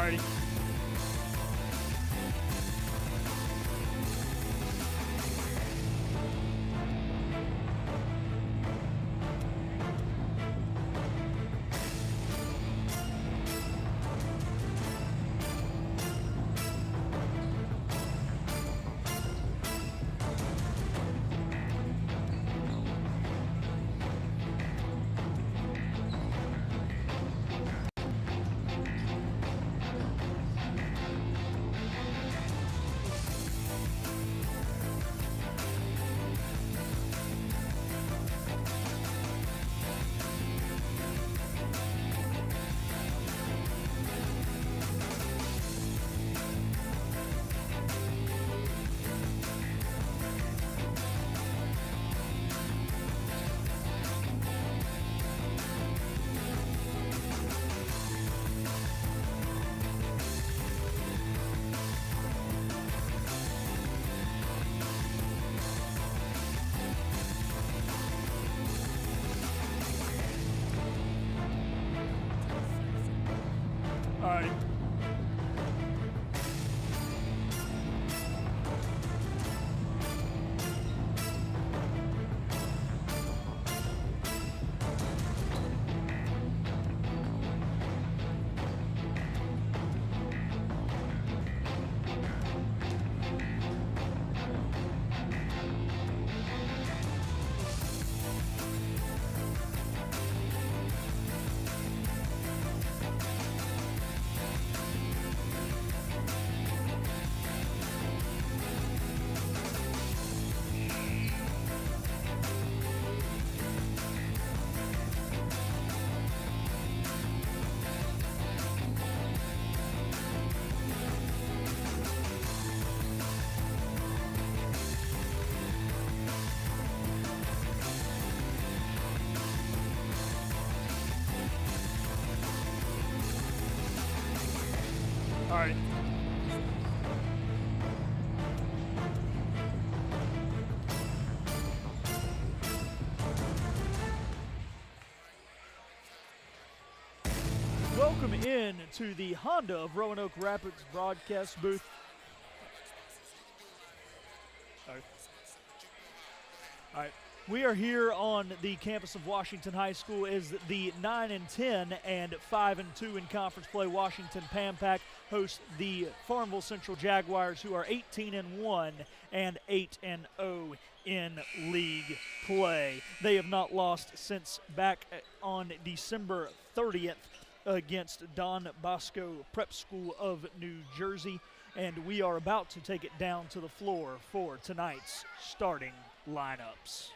Alrighty. Alrighty. Alright. Welcome in to the Honda of Roanoke Rapids broadcast booth. Alright. We are here on the campus of Washington High School as the 9-10 and 5-2 in conference play Washington Pan-Pac hosts the Farmville Central Jaguars, who are 18-1 and 8-0 in league play. They have not lost since back on December 30th against Don Bosco Prep School of New Jersey, and we are about to take it down to the floor for tonight's starting lineups.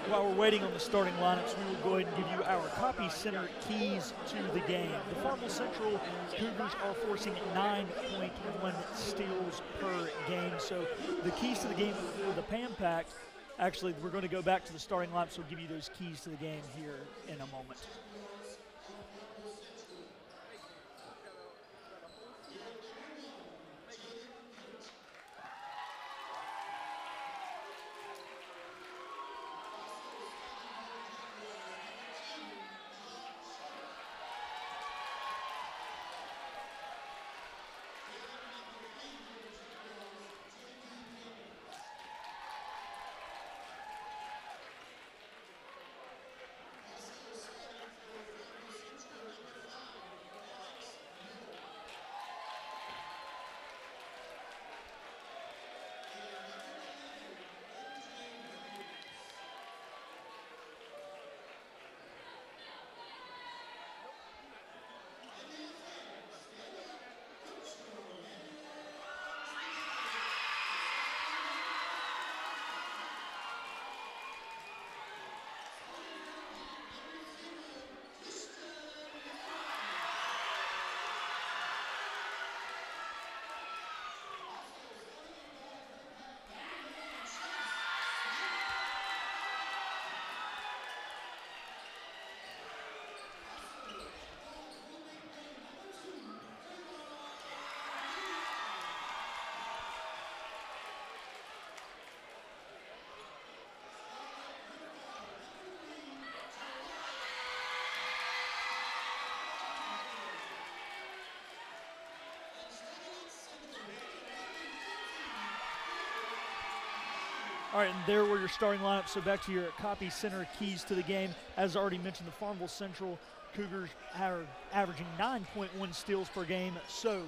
While we're waiting on the starting lineups, we will go ahead and give you our Copy Center keys to the game. The Farmville Central Cougars are forcing 9.1 steals per game. So the keys to the game for the Pan-Pac, actually, we're going to go back to the starting lineups, so we'll give you those keys to the game here in a moment. All right, and there were your starting lineup. So back to your copy center keys to the game. As already mentioned, the Farmville Central Cougars are averaging 9.1 steals per game. So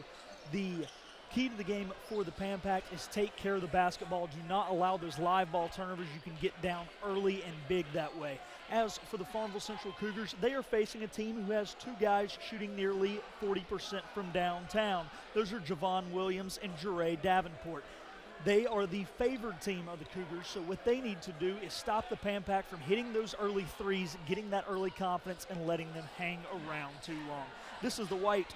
the key to the game for the Pan Pack is take care of the basketball. Do not allow those live ball turnovers. You can get down early and big that way. As for the Farmville Central Cougars, they are facing a team who has two guys shooting nearly 40% from downtown. Those are Javon Williams and Jure Davenport. They are the favored team of the Cougars, so what they need to do is stop the Pan Pack from hitting those early threes, getting that early confidence, and letting them hang around too long. This is the White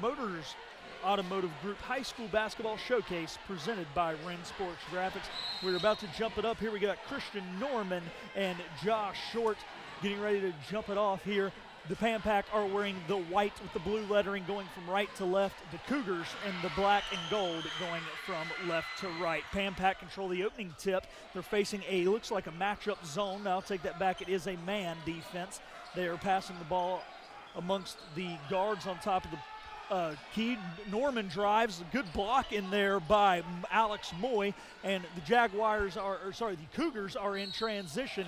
Motors Automotive Group High School Basketball Showcase presented by Wren Sports Graphics. We're about to jump it up here. We got Christian Norman and Josh Short getting ready to jump it off here. The Pan Pack are wearing the white with the blue lettering going from right to left. The Cougars and the black and gold going from left to right. Pan Pack control the opening tip. They're facing looks like a matchup zone. Now I'll take that back. It is a man defense. They are passing the ball amongst the guards on top of the key. Norman drives, a good block in there by Alex Moy, and the the Cougars are in transition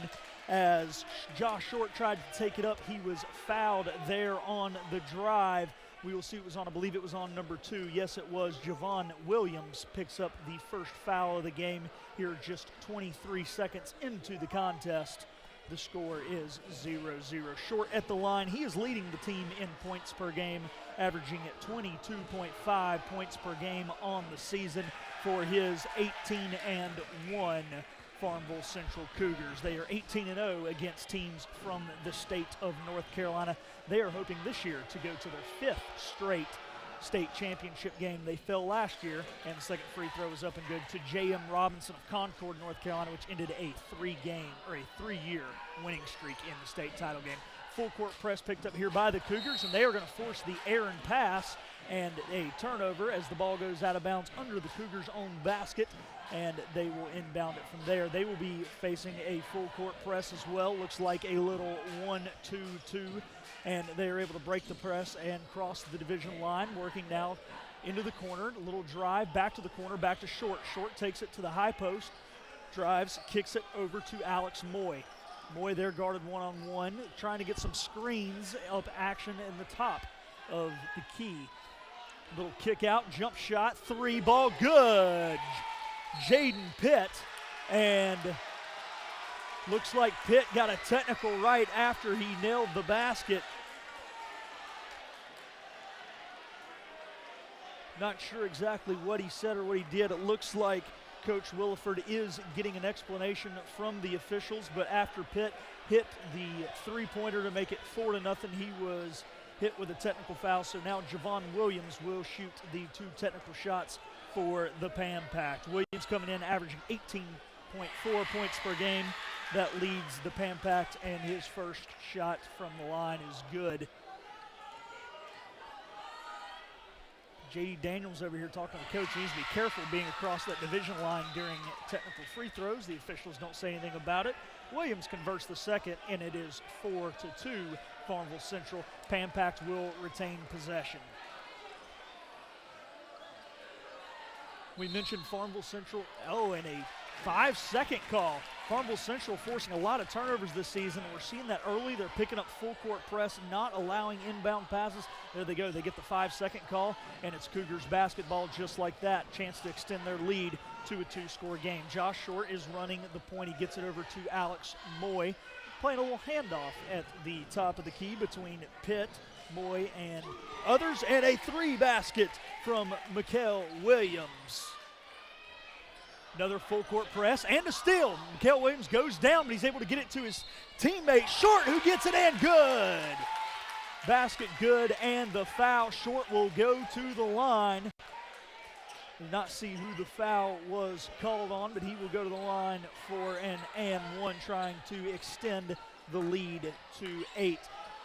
as Josh Short tried to take it up. He was fouled there on the drive. We will see it was on, I believe it was on number 2. Yes, it was. Javon Williams picks up the first foul of the game here just 23 seconds into the contest. The score is 0-0. Short at the line. He is leading the team in points per game, averaging at 22.5 points per game on the season for his 18-1 Farmville Central Cougars. They are 18-0 against teams from the state of North Carolina. They are hoping this year to go to their 5th straight state championship game. They fell last year, and the second free throw was up and good to J.M. Robinson of Concord, North Carolina, which ended a 3-year winning streak in the state title game. Full court press picked up here by the Cougars, and they are going to force the errant pass and a turnover as the ball goes out of bounds under the Cougars' own basket, and they will inbound it from there. They will be facing a full court press as well. Looks like a little 1-2-2, and they are able to break the press and cross the division line, working now into the corner. A little drive back to the corner, back to Short. Short takes it to the high post, drives, kicks it over to Alex Moy. Moy there guarded one-on-one, trying to get some screens up action in the top of the key. Little kick out, jump shot, 3 ball, good. Jaden Pitt, and looks like Pitt got a technical right after he nailed the basket. Not sure exactly what he said or what he did. It looks like Coach Williford is getting an explanation from the officials, but after Pitt hit the three-pointer to make it 4-0, he was hit with a technical foul. So now Javon Williams will shoot the 2 technical shots for the Pan Pack. Williams coming in averaging 18.4 points per game. That leads the Pan Pack, and his first shot from the line is good. J.D. Daniels over here talking to the coach. He needs to be careful being across that division line during technical free throws. The officials don't say anything about it. Williams converts the second, and it is 4-2 Farmville Central. Pan Pack will retain possession. We mentioned Farmville Central, and a 5-second call. Farmville Central forcing a lot of turnovers this season. We're seeing that early. They're picking up full court press, not allowing inbound passes. There they go. They get the 5-second call, and it's Cougars basketball just like that. Chance to extend their lead to a 2-score game. Josh Short is running the point. He gets it over to Alex Moy, playing a little handoff at the top of the key between Pitt, Moy, and others, and a 3 basket from Mikael Williams. Another full court press and a steal. Mikael Williams goes down, but he's able to get it to his teammate Short, who gets it in. Good. Basket good, and the foul. Short will go to the line. Did not see who the foul was called on, but he will go to the line for an and 1, trying to extend the lead to 8.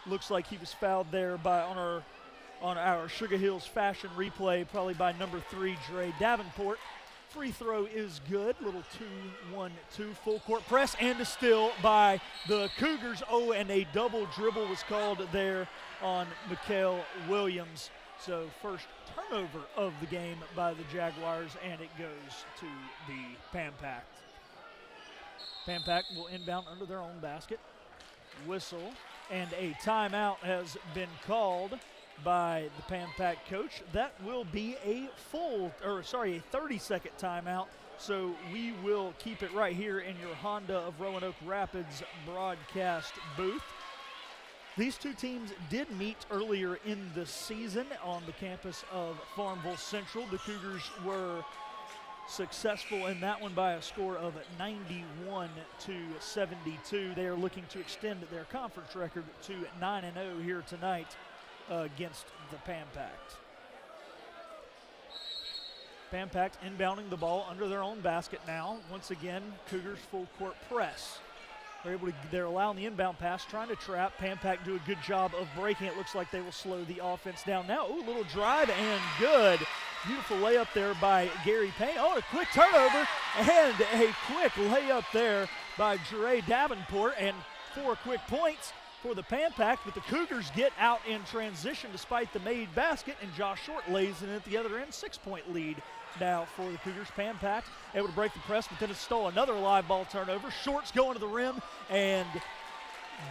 Looks like he was fouled there by on our Sugar Hills fashion replay, probably by number 3, Dre Davenport. Free throw is good. Little 2-1-2 full court press and a steal by the Cougars. Oh, and a double dribble was called there on Mikael Williams. So first turnover of the game by the Jaguars, and it goes to the Pan Pack. Pam-Pack will inbound under their own basket. Whistle, and a timeout has been called by the Pam-Pack coach. That will be a 30-second timeout. So we will keep it right here in your Honda of Roanoke Rapids broadcast booth. These two teams did meet earlier in the season on the campus of Farmville Central. The Cougars were successful in that one by a score of 91-72. They are looking to extend their conference record to 9-0 here tonight against the Pam-Pack. Pam-Pack inbounding the ball under their own basket now. Once again, Cougars full court press. They're allowing the inbound pass, trying to trap. Pam-Pack do a good job of breaking. It looks like they will slow the offense down now. Ooh, little drive and good. Beautiful layup there by Gary Payne. Oh, a quick turnover and a quick layup there by Jure Davenport, and 4 quick points for the Pam-Pack, but the Cougars get out in transition despite the made basket, and Josh Short lays in at the other end. 6-point lead now for the Cougars. Pam-Pack able to break the press, but then it stole another live ball turnover. Short's going to the rim, and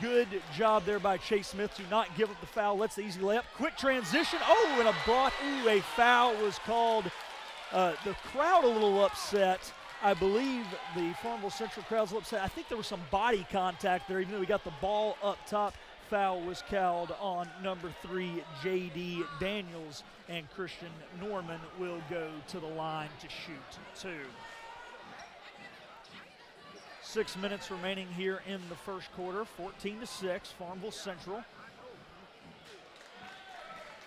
good job there by Chase Smith to not give up the foul. Lets the easy layup. Quick transition. Oh, and a block. Ooh, a foul was called. The crowd a little upset. I believe the Farmville Central crowd's upset. I think there was some body contact there, even though we got the ball up top. Foul was called on number 3, J.D. Daniels, and Christian Norman will go to the line to shoot 2. 6 minutes remaining here in the first quarter. 14-6, Farmville Central.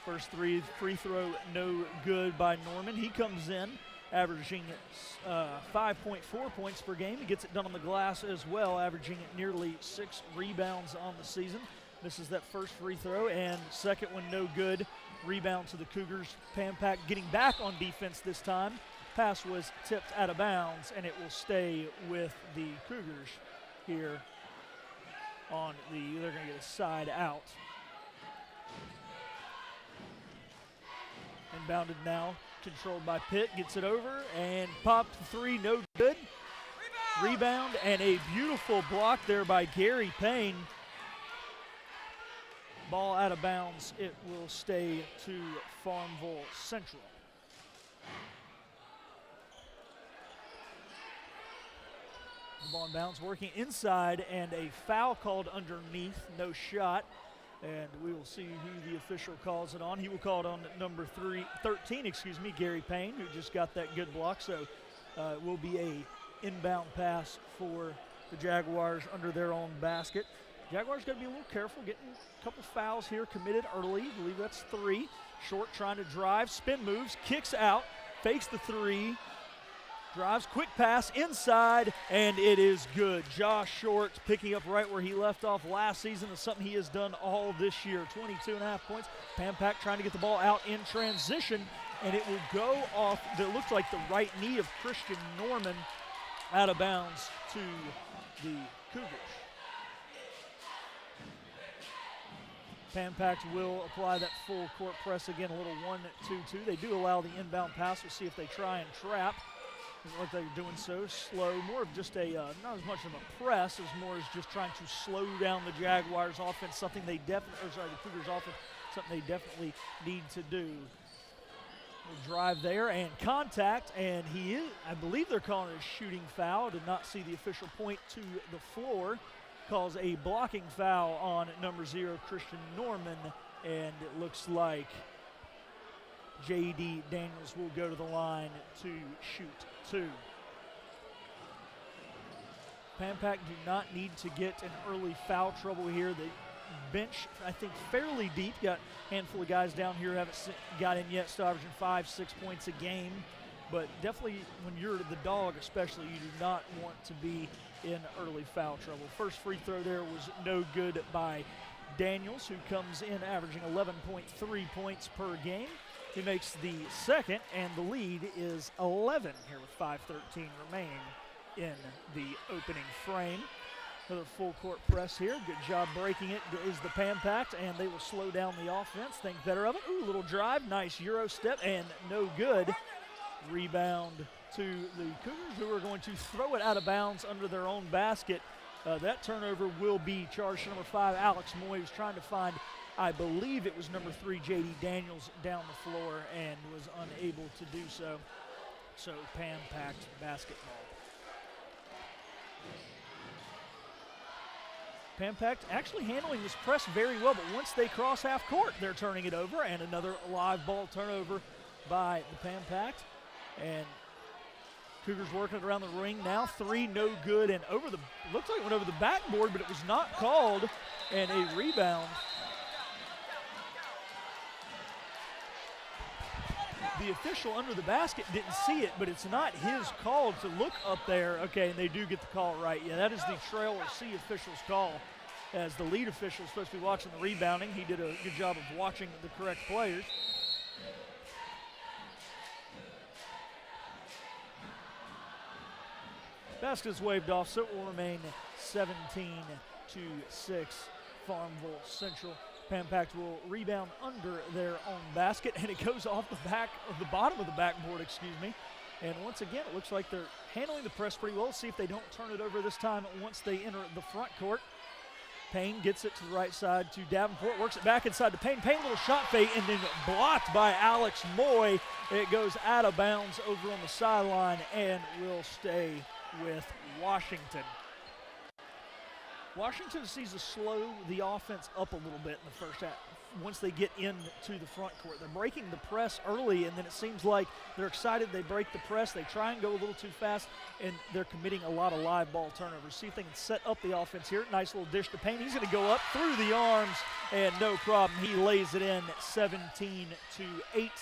First free throw no good by Norman. He comes in averaging 5.4 points per game. He gets it done on the glass as well, averaging nearly 6 rebounds on the season. Misses that first free throw, and second one no good. Rebound to the Cougars. Pam-Pack getting back on defense this time. Pass was tipped out of bounds, and it will stay with the Cougars here on they're going to get a side out. Inbounded now, controlled by Pitt, gets it over and popped 3, no good. Rebound and a beautiful block there by Gary Payne. Ball out of bounds. It will stay to Farmville Central. The ball in bounds, working inside, and a foul called underneath. No shot. And we will see who the official calls it on. He will call it on number 13, Gary Payne, who just got that good block. So it will be a inbound pass for the Jaguars under their own basket. Jaguars got to be a little careful, getting a couple fouls here committed early. I believe that's 3. Short trying to drive, spin moves, kicks out, fakes the 3, drives, quick pass inside, and it is good. Josh Short picking up right where he left off last season. Is something he has done all this year. 22.5 points. Pam-Pack trying to get the ball out in transition, and it will go off. It looks like the right knee of Christian Norman, out of bounds to the Cougars. Pam-Pack will apply that full court press again, a little 1-2-2. They do allow the inbound pass. We'll see if they try and trap. Doesn't look like they're doing so. Slow, more of just a, not as much of a press as more as just trying to slow down the Jaguars offense, something they the Cougars offense, something they definitely need to do. We'll drive there and contact, and he is, I believe they're calling it a shooting foul. Did not see the official point to the floor. Calls a blocking foul on number 0, Christian Norman, and it looks like J.D. Daniels will go to the line to shoot 2. Pam-Pack do not need to get in early foul trouble here. The bench, I think, fairly deep. Got a handful of guys down here who haven't got in yet, still averaging 5-6 points a game. But definitely when you're the dog especially, you do not want to be in early foul trouble. First free throw there was no good by Daniels, who comes in averaging 11.3 points per game. He makes the second, and the lead is 11 here with 5:13 remaining in the opening frame. Another full court press here. Good job breaking it is the Pam-Pack, and they will slow down the offense. Think better of it. Ooh, little drive, nice Euro step, and no good. Rebound to the Cougars, who are going to throw it out of bounds under their own basket. That turnover will be charged to number 5, Alex Moy, who's trying to find, I believe it was number 3, J.D. Daniels, down the floor and was unable to do so. So Pam-Packed basketball. Pam-Packed actually handling this press very well, but once they cross half court, they're turning it over, and another live ball turnover by the Pam-Packed. And Cougars working it around the ring now. 3, no good, and over the, looks like it went over the backboard, but it was not called, and a rebound. The official under the basket didn't see it, but it's not his call to look up there. Okay, and they do get the call right. Yeah, that is the trail or C official's call, as the lead official is supposed to be watching the rebounding. He did a good job of watching the correct players. Basket is waved off, so it will remain 17-6 Farmville Central. Pam-Packed will rebound under their own basket, and it goes off the bottom of the backboard, excuse me. And once again, it looks like they're handling the press pretty well. Let's see if they don't turn it over this time once they enter the front court. Payne gets it to the right side to Davenport, works it back inside to Payne. Payne, little shot fake, and then blocked by Alex Moy. It goes out of bounds over on the sideline and will stay with Washington. Washington sees to slow the offense up a little bit in the first half once they get into the front court. They're breaking the press early, and then it seems like they're excited. They break the press. They try and go a little too fast, and they're committing a lot of live ball turnovers. See if they can set up the offense here. Nice little dish to Payne. He's going to go up through the arms, and no problem. He lays it in 17-8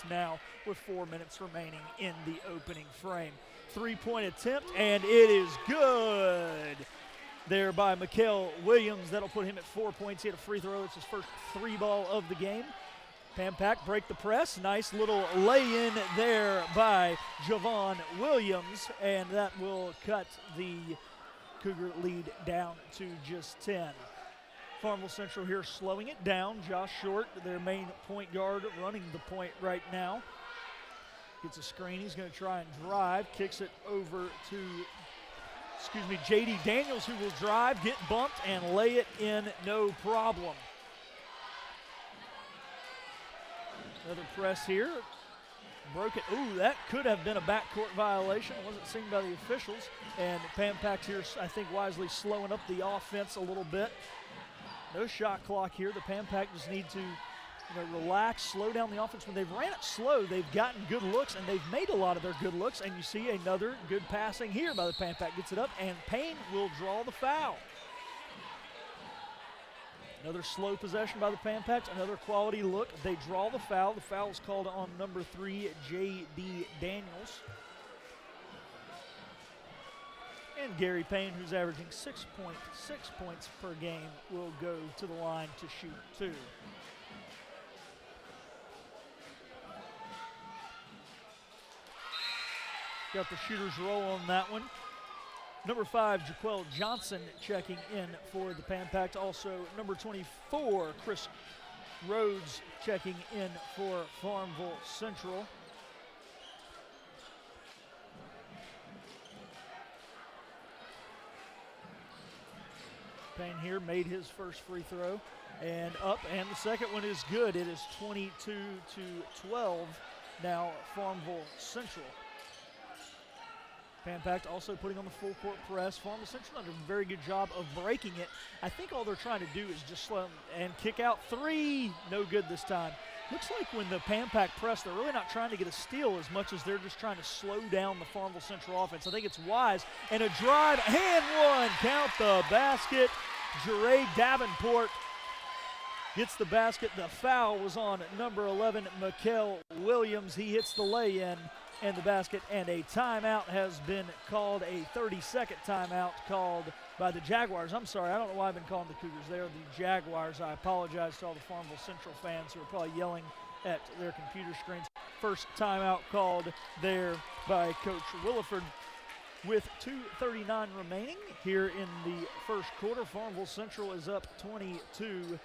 now with 4 minutes remaining in the opening frame. Three-point attempt, and it is good there by Mikael Williams. That'll put him at 4 points. He had a free throw. It's his first 3-ball of the game. Pam-Packed break the press. Nice little lay-in there by Javon Williams, and that will cut the Cougar lead down to just 10. Farmville Central here slowing it down. Josh Short, their main point guard, running the point right now. Gets a screen. He's going to try and drive. Kicks it over to J.D. Daniels, who will drive, get bumped, and lay it in no problem. Another press here. Broke it. Ooh, that could have been a backcourt violation. It wasn't seen by the officials. And Pam-Packed here, I think, wisely slowing up the offense a little bit. No shot clock here. The Pam-Packed just need to relax, slow down the offense. When they've ran it slow, they've gotten good looks, and they've made a lot of their good looks. And you see another good passing here by the Pam-Packed. Gets it up, and Payne will draw the foul. Another slow possession by the Pam-Packed, another quality look. They draw the foul. The foul is called on number 3, J.D. Daniels. And Gary Payne, who's averaging 6.6 points per game, will go to the line to shoot 2. Got the shooter's roll on that one. Number 5, Jaquel Johnson checking in for the Pam-Packed. Also, number 24, Chris Rhodes checking in for Farmville Central. Payne here made his first free throw and up, and the second one is good. It is 22-12 now Farmville Central. Pam-Packed also putting on the full court press. Farmville Central done a very good job of breaking it. I think all they're trying to do is just slow and kick out 3. No good this time. Looks like when the Pam-Packed press, they're really not trying to get a steal as much as they're just trying to slow down the Farmville Central offense. I think it's wise. And a drive, and one. Count the basket. Jeray Davenport gets the basket. The foul was on number 11, Mikael Williams. He hits the lay-in and the basket, and a timeout has been called, a 30-second timeout called by the Jaguars. I'm sorry, I don't know why I've been calling the Cougars. They're the Jaguars. I apologize to all the Farmville Central fans who are probably yelling at their computer screens. First timeout called there by Coach Williford. With 2:39 remaining here in the first quarter, Farmville Central is up 22-14.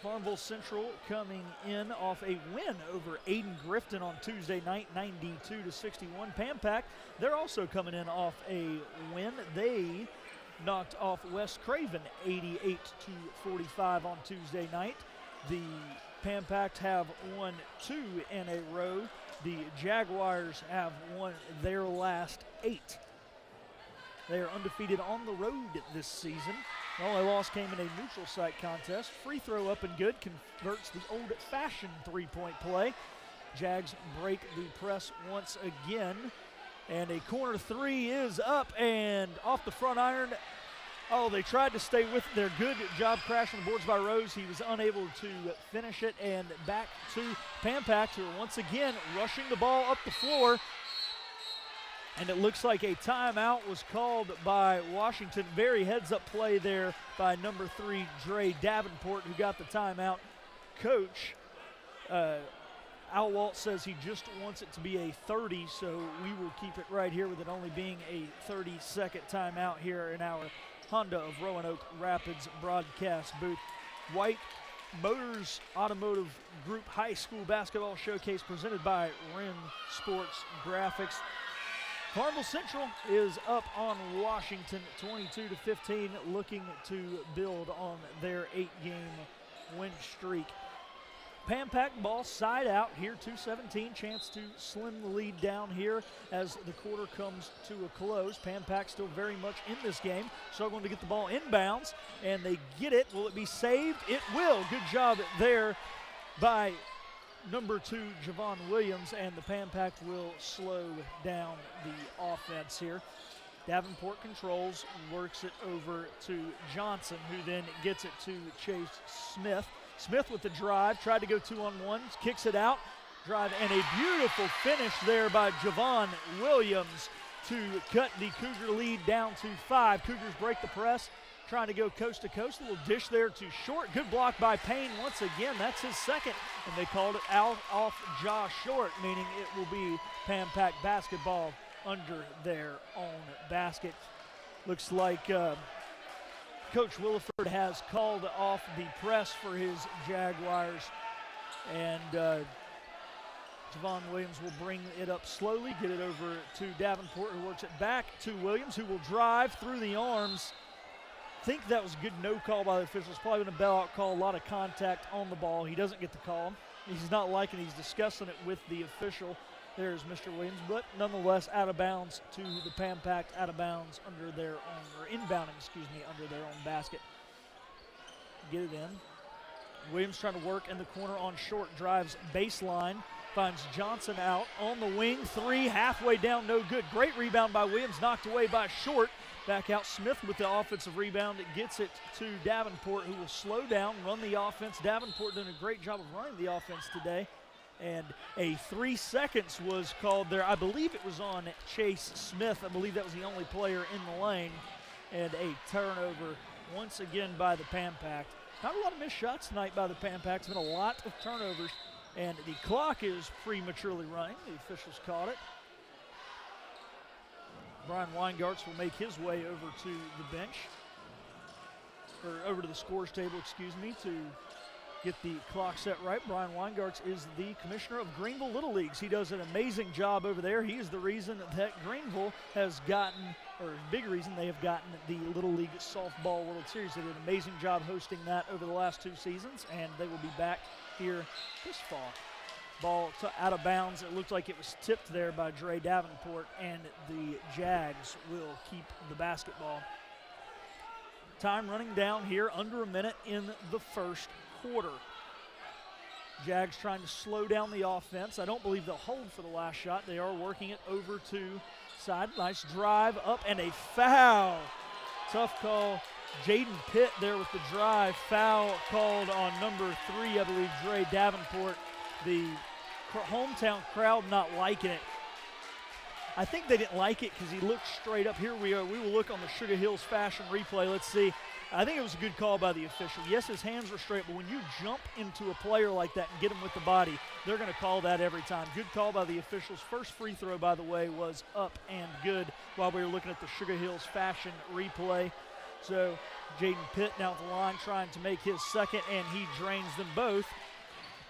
Farmville Central coming in off a win over Aiden Grifton on Tuesday night, 92-61. Pam-Pack, they're also coming in off a win. They knocked off West Craven 88-45 on Tuesday night. The Pam-Packs have won 2 in a row. The Jaguars have won their last 8. They are undefeated on the road this season. The only loss came in a neutral site contest. Free throw up and good, converts the old-fashioned three-point play. Jags break the press once again. And a corner three is up and off the front iron. Oh, they tried to stay with their good job crashing the boards by Rose. He was unable to finish it. And back to Pam-Pack, who are once again rushing the ball up the floor. And it looks like a timeout was called by Washington. Very heads-up play there by number 3, Dre Davenport, who got the timeout. Coach Al Walt says he just wants it to be a 30, so we will keep it right here with it only being a 30-second timeout here in our Honda of Roanoke Rapids broadcast booth. White Motors Automotive Group High School Basketball Showcase presented by Ren Sports Graphics. Farmville Central is up on Washington 22-15, looking to build on their 8-game win streak. Pam-Pack ball side out here, 2:17, chance to slim the lead down here as the quarter comes to a close. Pam-Pack still very much in this game, struggling to get the ball inbounds, and they get it. Will it be saved? It will. Good job there by number 2, Javon Williams, and the Pam-Pack will slow down the offense here. Davenport controls, works it over to Johnson, who then gets it to Chase Smith. Smith with the drive, tried to go 2-on-1, kicks it out, drive, and a beautiful finish there by Javon Williams to cut the Cougar lead down to 5. Cougars break the press, trying to go coast to coast. A little dish there to Short. Good block by Payne once again. That's his second, and they called it out off Josh Short, meaning it will be Pam-Pack basketball under their own basket. Looks like Coach Williford has called off the press for his Jaguars, and Javon Williams will bring it up slowly, get it over to Davenport, who works it back to Williams, who will drive through the arms. I think that was a good no call by the officials. Probably been a bailout call, a lot of contact on the ball. He doesn't get the call. He's not liking it. He's discussing it with the official. There's Mr. Williams, but nonetheless out of bounds to the Pam-Pack, out of bounds under their own, or inbounding, under their own basket. Get it in. Williams trying to work in the corner on Short, drives baseline, finds Johnson out on the wing, 3, halfway down, no good. Great rebound by Williams, knocked away by Short. Back out Smith with the offensive rebound. It gets it to Davenport, who will slow down, run the offense. Davenport doing a great job of running the offense today. And a 3 seconds was called there. I believe it was on Chase Smith. I believe that was the only player in the lane. And a turnover once again by the Pam-Pack. Not a lot of missed shots tonight by the Pam-Pack. It's been a lot of turnovers. And the clock is prematurely running. The officials caught it. Brian Weingartz will make his way over to the bench, or over to the scores table, to get the clock set right. Brian Weingartz is the commissioner of Greenville Little Leagues. He does an amazing job over there. He is the reason that Greenville has gotten, or big reason they have gotten, the Little League Softball World Series. They did an amazing job hosting that over the last 2 seasons, and they will be back here this fall. Ball out of bounds. It looked like it was tipped there by Dre Davenport, and the Jags will keep the basketball. Time running down here, under a minute in the first quarter. Jags trying to slow down the offense. I don't believe they'll hold for the last shot. They are working it over to side. Nice drive up and a foul. Tough call. Jaden Pitt there with the drive. Foul called on number 3, I believe, Dre Davenport. The hometown crowd not liking it. I think they didn't like it because he looked straight up. Here we are. We will look on the Sugar Hills Fashion replay. Let's see. I think it was a good call by the official. Yes, his hands were straight, but when you jump into a player like that and get him with the body, they're going to call that every time. Good call by the officials. First free throw, by the way, was up and good while we were looking at the Sugar Hills Fashion replay. So Jaden Pitt down the line trying to make his second, and he drains them both.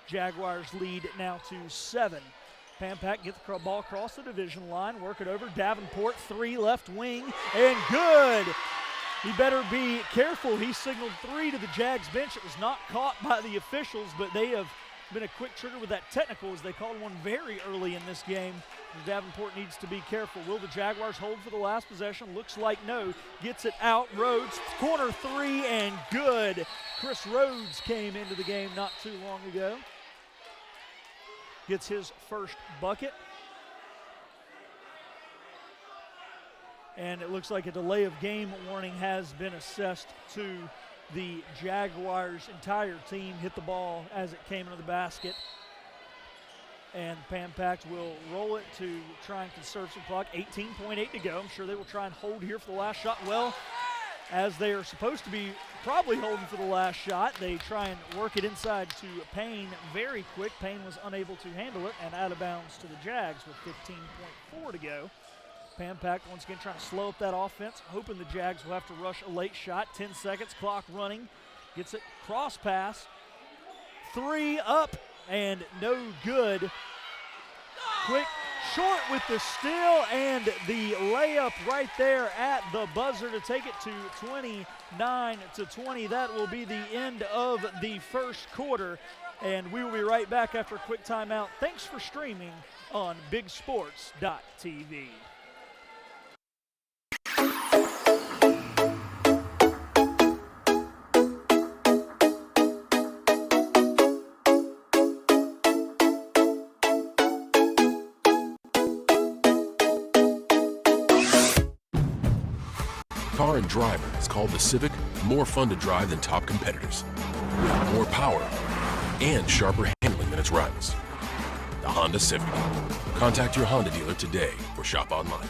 Jaguars lead now to 7. Pampak gets the ball across the division line, work it over. Davenport, 3 left wing, and good. He better be careful. He signaled 3 to the Jags bench. It was not caught by the officials, but they have been a quick trigger with that technical as they called one very early in this game. Davenport needs to be careful. Will the Jaguars hold for the last possession? Looks like no. Gets it out. Rhodes, corner 3, and good. Chris Rhodes came into the game not too long ago. Gets his first bucket. And it looks like a delay of game warning has been assessed to the Jaguars' entire team. Hit the ball as it came into the basket. And Pampak will roll it to try and conserve some clock. 18.8 to go. I'm sure they will try and hold here for the last shot. Well, as they are supposed to be probably holding for the last shot, they try and work it inside to Payne very quick. Payne was unable to handle it and out of bounds to the Jags with 15.4 to go. Pampak once again trying to slow up that offense, hoping the Jags will have to rush a late shot. 10 seconds, clock running. Gets it, cross pass. 3 up and no good. Quick, short with the steal and the layup right there at the buzzer to take it to 29-20. That will be the end of the first quarter, and we will be right back after a quick timeout. Thanks for streaming on bigsports.tv. Car and driver is called the Civic, more fun to drive than top competitors. More power and sharper handling than its rivals. The Honda Civic. Contact your Honda dealer today or shop online.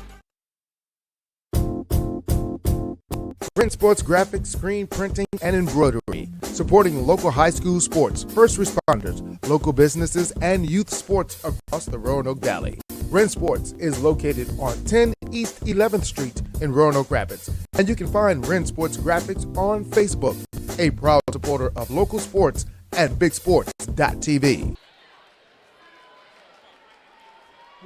Print Sports Graphics, screen printing, and embroidery. Supporting local high school sports, first responders, local businesses, and youth sports across the Roanoke Valley. Ren Sports is located on 10 East 11th Street in Roanoke Rapids, and you can find Ren Sports Graphics on Facebook, a proud supporter of local sports at bigsports.tv.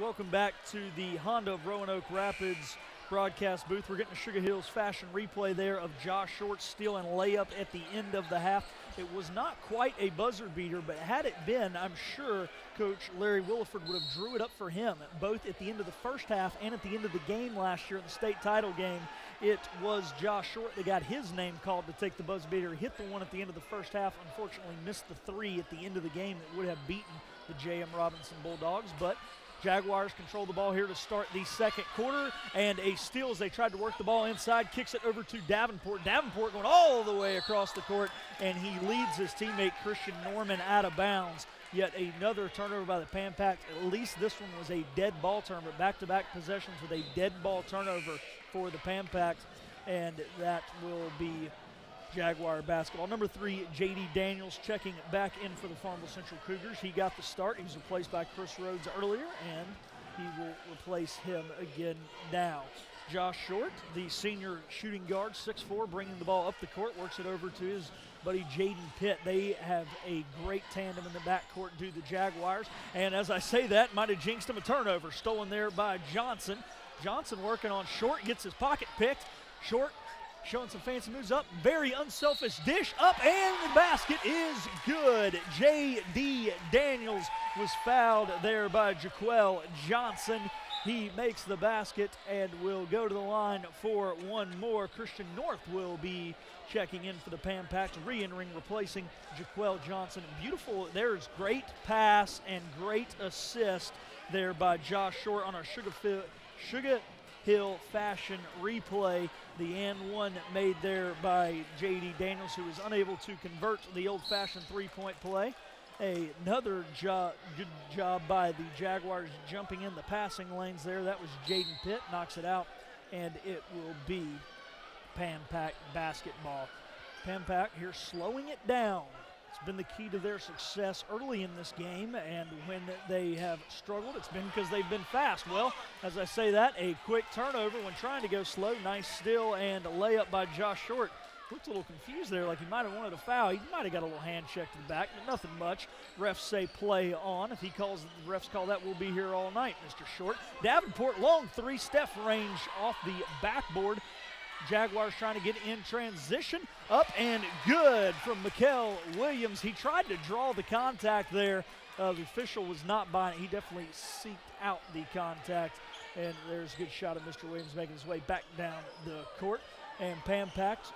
Welcome back to the Honda of Roanoke Rapids broadcast booth. We're getting a Sugar Hills fashion replay there of Josh Short's steal and layup at the end of the half. It was not quite a buzzer beater, but had it been, I'm sure Coach Larry Williford would have drew it up for him, both at the end of the first half and at the end of the game last year in the state title game. It was Josh Short that got his name called to take the buzzer beater. Hit the one at the end of the first half. Unfortunately, missed the 3 at the end of the game that would have beaten the J.M. Robinson Bulldogs, but Jaguars control the ball here to start the second quarter, and a steal as they tried to work the ball inside, kicks it over to Davenport. Davenport going all the way across the court, and he leads his teammate Christian Norman out of bounds. Yet another turnover by the Pampak. At least this one was a dead ball turnover, back-to-back possessions with a dead ball turnover for the Pampak, and that will be Jaguar basketball. Number 3, J.D. Daniels checking back in for the Farmville Central Cougars. He got the start. He was replaced by Chris Rhodes earlier, and he will replace him again now. Josh Short, the senior shooting guard, 6'4", bringing the ball up the court, works it over to his buddy Jaden Pitt. They have a great tandem in the backcourt due to the Jaguars, and as I say that, might have jinxed him a turnover. Stolen there by Johnson. Johnson working on Short, gets his pocket picked. Short showing some fancy moves up, very unselfish dish up, and the basket is good. J.D. Daniels was fouled there by Jaquel Johnson. He makes the basket and will go to the line for one more. Christian North will be checking in for the Pampak, re-entering, replacing Jaquel Johnson. Beautiful, there's great pass and great assist there by Josh Short on our Sugar Hill fashion replay. The and one made there by J.D. Daniels, who was unable to convert the old-fashioned three-point play. Another good job by the Jaguars jumping in the passing lanes there. That was Jaden Pitt, knocks it out, and it will be Pampak basketball. Pampak here slowing it down. It's been the key to their success early in this game, and when they have struggled, it's been because they've been fast. Well, as I say that, a quick turnover when trying to go slow. Nice steal and a layup by Josh Short. Looked a little confused there, like he might have wanted a foul. He might have got a little hand check to the back, but nothing much. Refs say play on. If he calls, the refs call that, we'll be here all night, Mr. Short. Davenport, long three, Steph range off the backboard. Jaguars trying to get in transition. Up and good from Mikael Williams. He tried to draw the contact there. The official was not buying it. He definitely seeked out the contact. And there's a good shot of Mr. Williams making his way back down the court. And Pam Pax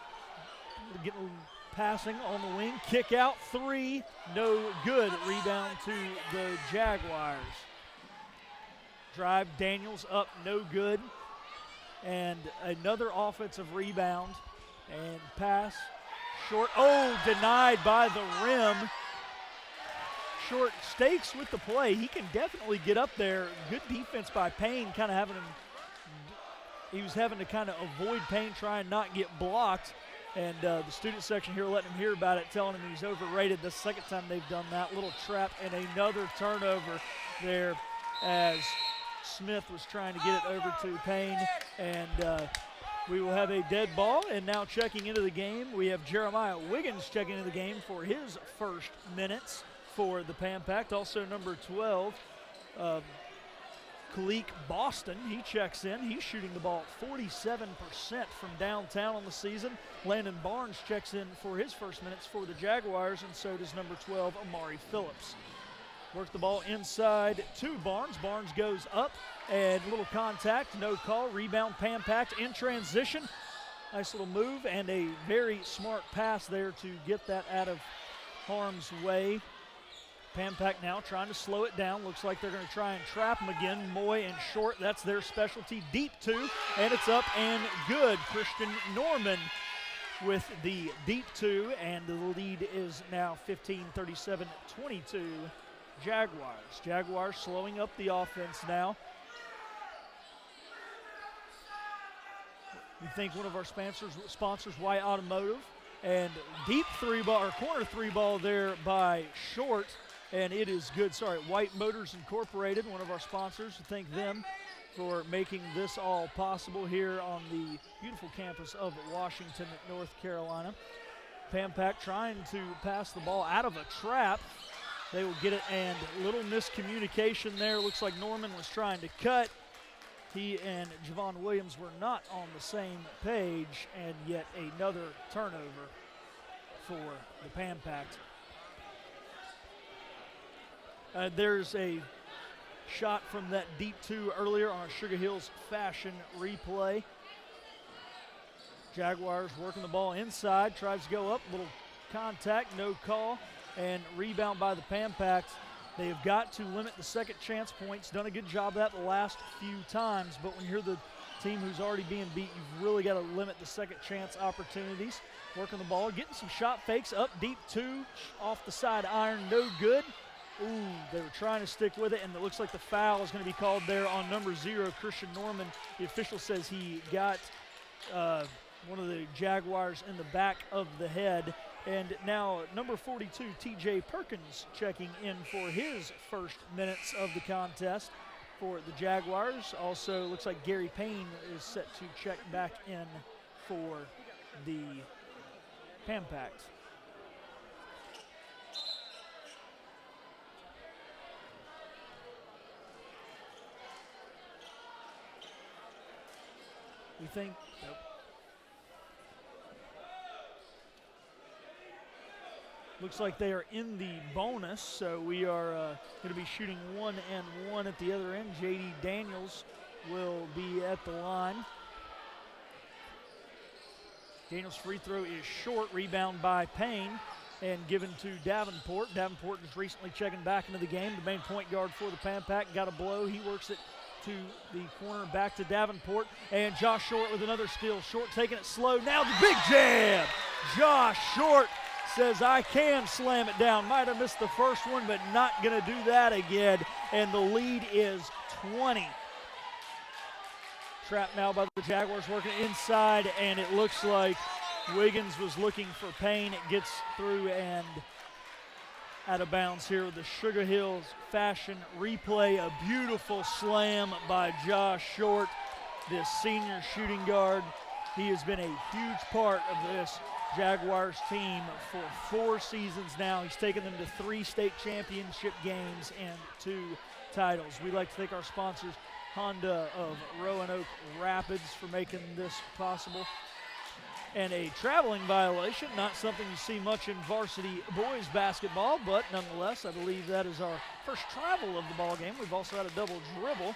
getting passing on the wing. Kick out three. No good. Rebound to the Jaguars. Drive, Daniels up, no good. And another offensive rebound and pass. Short, oh, denied by the rim. Short stakes with the play. He can definitely get up there. Good defense by Payne, kind of having him, he was having to kind of avoid Payne, try and not get blocked. And the student section here letting him hear about it, telling him he's overrated. The second time they've done that. Little trap and another turnover there as Smith was trying to get it over to Payne, and we will have a dead ball. And now checking into the game, we have Jeremiah Wiggins checking into the game for his first minutes for the Pam Pact. Also number 12, Kalik Boston, he checks in. He's shooting the ball 47% from downtown on the season. Landon Barnes checks in for his first minutes for the Jaguars, and so does number 12, Amari Phillips. Work the ball inside to Barnes. Barnes goes up and little contact, no call. Rebound, Pam Pact in transition. Nice little move and a very smart pass there to get that out of harm's way. Pam Pact now trying to slow it down. Looks like they're going to try and trap him again. Moy and Short, that's their specialty. Deep two, and it's up and good. Christian Norman with the deep two, and the lead is now 15-37-22. Jaguars. Jaguars slowing up the offense now. We think one of our sponsors, White Automotive, and deep three ball, or corner three ball there by Short, and it is good. Sorry, White Motors Incorporated, one of our sponsors. Thank them for making this all possible here on the beautiful campus of Washington, North Carolina. Pam Pact trying to pass the ball out of a trap. They will get it, and little miscommunication there. Looks like Norman was trying to cut. He and Javon Williams were not on the same page, and yet another turnover for the Pam Pact. There's a shot from that deep two earlier on a Sugar Hills fashion replay. Jaguars working the ball inside, tries to go up, little contact, no call. And rebound by the Pam Pact. They have got to limit the second chance points. Done a good job of that the last few times, but when you're the team who's already being beat, you've really got to limit the second chance opportunities. Working the ball, getting some shot fakes, up deep two, off the side iron, no good. Ooh, they were trying to stick with it, and it looks like the foul is going to be called there on number 0, Christian Norman. The official says he got one of the Jaguars in the back of the head. And now number 42, TJ Perkins, checking in for his first minutes of the contest for the Jaguars. Also looks like Gary Payne is set to check back in for the Pam Pact. We think, nope. Looks like they are in the bonus, so we are going to be shooting 1-and-1 at the other end. J.D. Daniels will be at the line. Daniels' free throw is short, rebound by Payne, and given to Davenport. Davenport is recently checking back into the game. The main point guard for the Pam Pact got a blow. He works it to the corner, back to Davenport, and Josh Short with another steal. Short taking it slow. Now the big jam. Josh Short says, I can slam it down. Might have missed the first one, but not going to do that again. And the lead is 20. Trapped now by the Jaguars, working inside, and it looks like Wiggins was looking for Payne. It gets through and out of bounds here with the Sugar Hills Fashion replay. A beautiful slam by Josh Short, this senior shooting guard. He has been a huge part of this Jaguars team for 4 seasons now. He's taken them to 3 state championship games and 2 titles. We'd like to thank our sponsors, Honda of Roanoke Rapids, for making this possible. And a traveling violation, not something you see much in varsity boys basketball, but nonetheless, I believe that is our first travel of the ball game. We've also had a double dribble.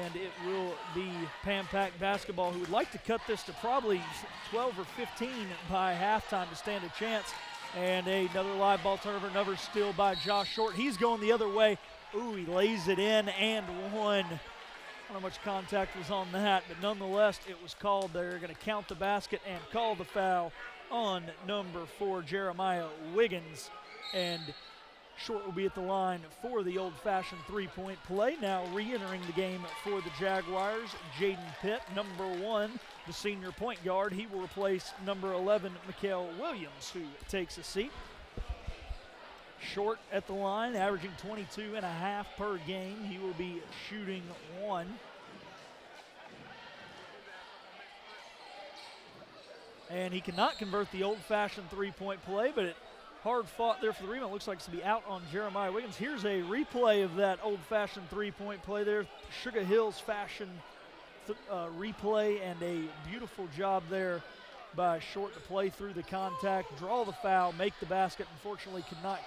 And it will be Pam-Pack basketball, who would like to cut this to probably 12 or 15 by halftime to stand a chance. And another live ball turnover, another steal by Josh Short. He's going the other way. Ooh, he lays it in and one. I don't know how much contact was on that, but nonetheless, it was called. They're going to count the basket and call the foul on number 4, Jeremiah Wiggins. And Short will be at the line for the old-fashioned three-point play. Now re-entering the game for the Jaguars, Jaden Pitt, number 1, the senior point guard. He will replace number 11, Mikael Williams, who takes a seat. Short at the line, averaging 22.5 per game. He will be shooting 1. And he cannot convert the old-fashioned three-point play, but it hard fought there for the rebound. Looks like it's to be out on Jeremiah Wiggins. Here's a replay of that old-fashioned three-point play there. Sugar Hills Fashion replay, and a beautiful job there by Short to play through the contact, draw the foul, make the basket. Unfortunately, could not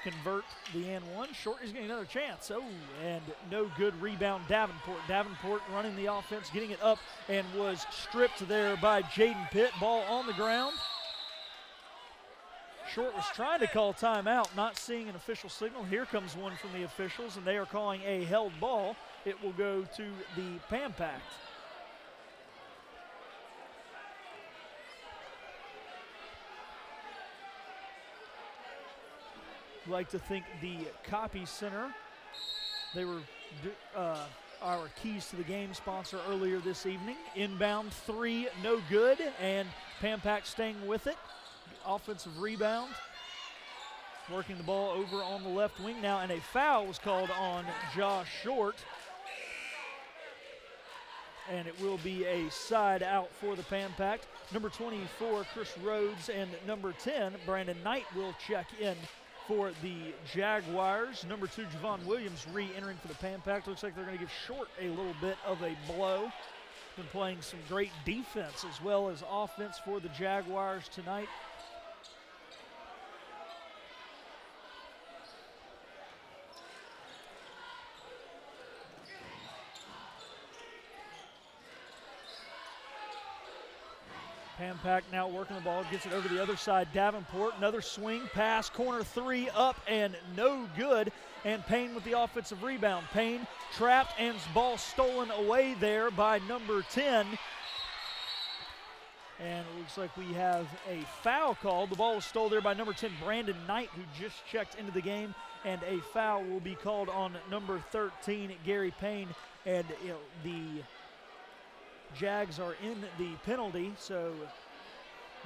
convert the and one. Short is getting another chance. Oh, and no good rebound, Davenport. Davenport running the offense, getting it up, and was stripped there by Jaden Pitt. Ball on the ground. Short was trying to call timeout, not seeing an official signal. Here comes one from the officials, and they are calling a held ball. It will go to the Pam-Pack. I'd like to thank the Copy Center. They were our Keys to the Game sponsor earlier this evening. Inbound 3, no good, and Pam-Pack staying with it. Offensive rebound. Working the ball over on the left wing now, and a foul was called on Josh Short. And it will be a side out for the Pam-Pack. Number 24, Chris Rhodes, and number 10, Brandon Knight, will check in for the Jaguars. Number 2, Javon Williams, re-entering for the Pam-Pack. Looks like they're going to give Short a little bit of a blow. Been playing some great defense as well as offense for the Jaguars tonight. Pam-Pack now working the ball, gets it over the other side. Davenport, another swing, pass, corner 3, up and no good. And Payne with the offensive rebound. Payne trapped and ball stolen away there by number 10. And it looks like we have a foul called. The ball was stolen there by number 10, Brandon Knight, who just checked into the game. And a foul will be called on number 13, Gary Payne. And the Jags are in the penalty, so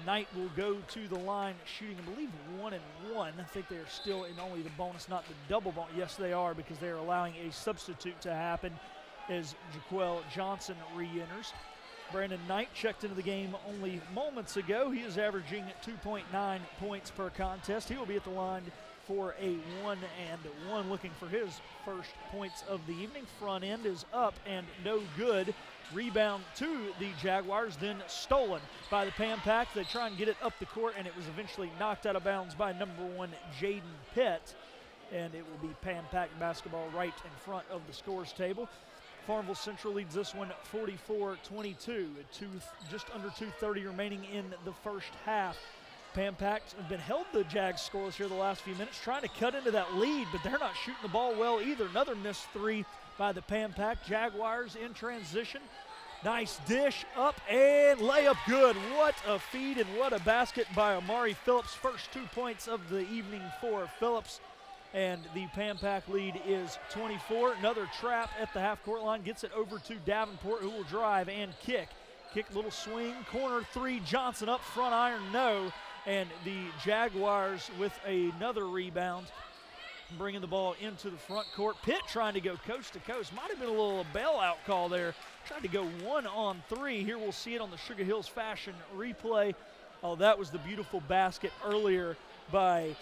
Knight will go to the line shooting, I believe, 1 and 1. I think they are still in only the bonus, not the double bonus. Yes, they are, because they are allowing a substitute to happen as Jaquel Johnson re-enters. Brandon Knight checked into the game only moments ago. He is averaging 2.9 points per contest. He will be at the line for a 1 and 1, looking for his first points of the evening. Front end is up and no good. Rebound to the Jaguars, then stolen by the Pam-Pack. They try and get it up the court, and it was eventually knocked out of bounds by number 1, Jaden Pitt. And it will be Pam-Pack basketball right in front of the scores table. Farmville Central leads this one 44-22. Just under 2:30 remaining in the first half. Pam-Pack have been held the Jags scoreless here the last few minutes, trying to cut into that lead, but they're not shooting the ball well either. Another missed 3 by the Pam-Pack. Jaguars in transition. Nice dish up and layup good. What a feed and what a basket by Amari Phillips. First 2 points of the evening for Phillips. And the Pam-Pack lead is 24. Another trap at the half-court line. Gets it over to Davenport, who will drive and kick. Kick, little swing, corner 3, Johnson up, front iron, no. And the Jaguars with another rebound, bringing the ball into the front court. Pitt trying to go coast to coast. Might have been a little bailout call there. Tried to go 1-on-3. Here we'll see it on the Sugar Hills Fashion replay. Oh, that was the beautiful basket earlier by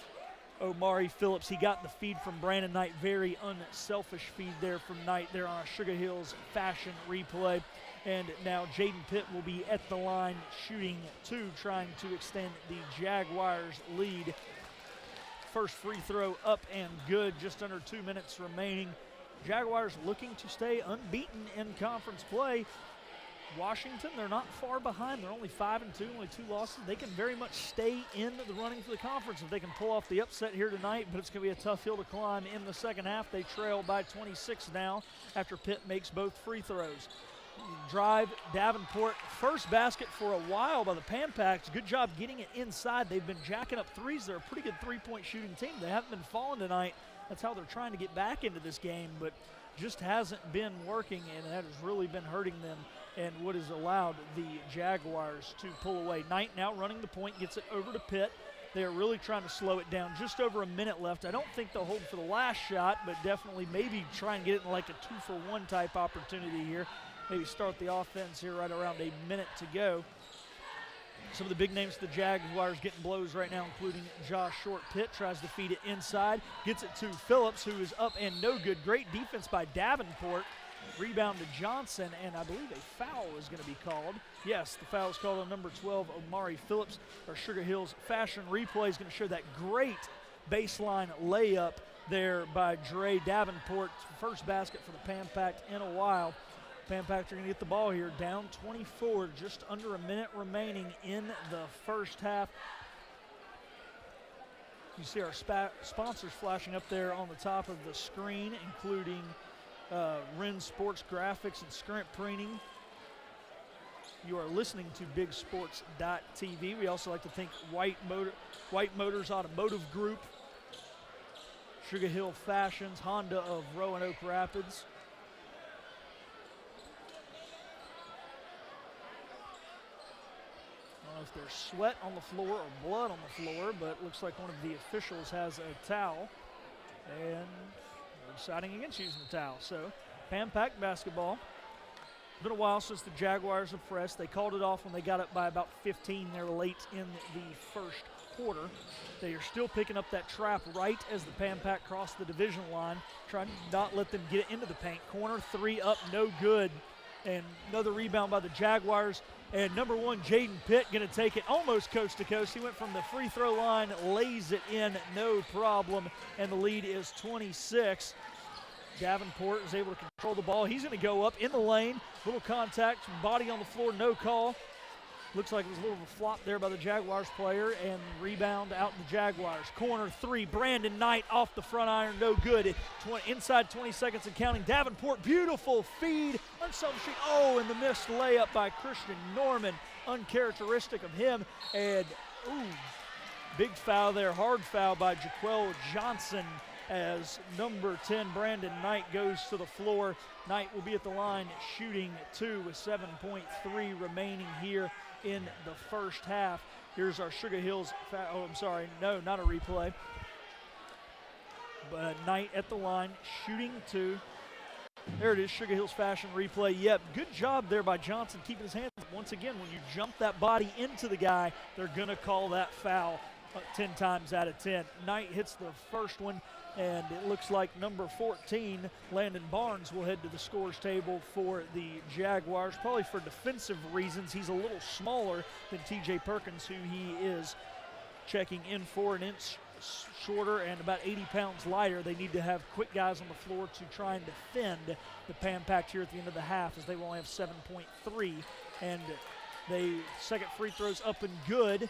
Omari Phillips. He got the feed from Brandon Knight. Very unselfish feed there from Knight there on a Sugar Hills Fashion replay. And now Jaden Pitt will be at the line shooting 2, trying to extend the Jaguars' lead. First free throw up and good, just under 2 minutes remaining. Jaguars looking to stay unbeaten in conference play. Washington, they're not far behind. They're only 5-2, only 2 losses. They can very much stay in the running for the conference if they can pull off the upset here tonight, but it's going to be a tough hill to climb in the second half. They trail by 26 now after Pitt makes both free throws. Drive, Davenport, first basket for a while by the Pampacks. Good job getting it inside. They've been jacking up threes. They're a pretty good three-point shooting team. They haven't been falling tonight. That's how they're trying to get back into this game, but just hasn't been working, and that has really been hurting them and what has allowed the Jaguars to pull away. Knight now running the point, gets it over to Pitt. They are really trying to slow it down. Just over a minute left. I don't think they'll hold for the last shot, but definitely maybe try and get it in like a 2-for-1 type opportunity here. Maybe start the offense here right around a minute to go. Some of the big names to the Jaguars getting blows right now, including Josh Short. Pitt tries to feed it inside, gets it to Phillips, who is up and no good. Great defense by Davenport. Rebound to Johnson, and I believe a foul is going to be called. Yes, the foul is called on number 12, Omari Phillips. Our Sugar Hills Fashion replay is going to show that great baseline layup there by Dre Davenport. First basket for the Pampact in a while. Pampacks are going to get the ball here, down 24, just under a minute remaining in the first half. You see our sponsors flashing up there on the top of the screen, including Wren Sports Graphics and Scrimp Printing. You are listening to BigSports.tv. We also like to thank White Motors Automotive Group, Sugar Hill Fashions, Honda of Roanoke Rapids. I don't know if there's sweat on the floor or blood on the floor, but it looks like one of the officials has a towel, and they're deciding against using the towel. So, Pampack basketball. It's been a while since the Jaguars have pressed. They called it off when they got up by about 15 there late in the first quarter. They are still picking up that trap right as the Pampack cross the division line, trying to not let them get it into the paint. Corner three up, no good. And another rebound by the Jaguars. And number 1, Jaden Pitt, going to take it almost coast to coast. He went from the free throw line, lays it in, no problem. And the lead is 26. Davenport is able to control the ball. He's going to go up in the lane. Little contact, body on the floor, no call. Looks like it was a little of a flop there by the Jaguars player, and rebound out the Jaguars. Corner three, Brandon Knight off the front iron, no good. Inside 20 seconds and counting. Davenport, beautiful feed, unselfish shoot. Oh, and the missed layup by Christian Norman, uncharacteristic of him. And, big foul there, hard foul by Jaquel Johnson as number 10, Brandon Knight, goes to the floor. Knight will be at the line shooting 2 with 7.3 remaining here in the first half. Here's our Sugar Hills, not a replay. But Knight at the line, shooting 2. There it is, Sugar Hills Fashion replay. Yep, good job there by Johnson keeping his hands up. Once again, when you jump that body into the guy, they're going to call that foul 10 times out of 10. Knight hits the first one, and it looks like number 14, Landon Barnes, will head to the scores table for the Jaguars, probably for defensive reasons. He's a little smaller than TJ Perkins, who he is checking in for, an inch shorter and about 80 pounds lighter. They need to have quick guys on the floor to try and defend the Pampact here at the end of the half, as they will only have 7.3. And they second free throws up and good.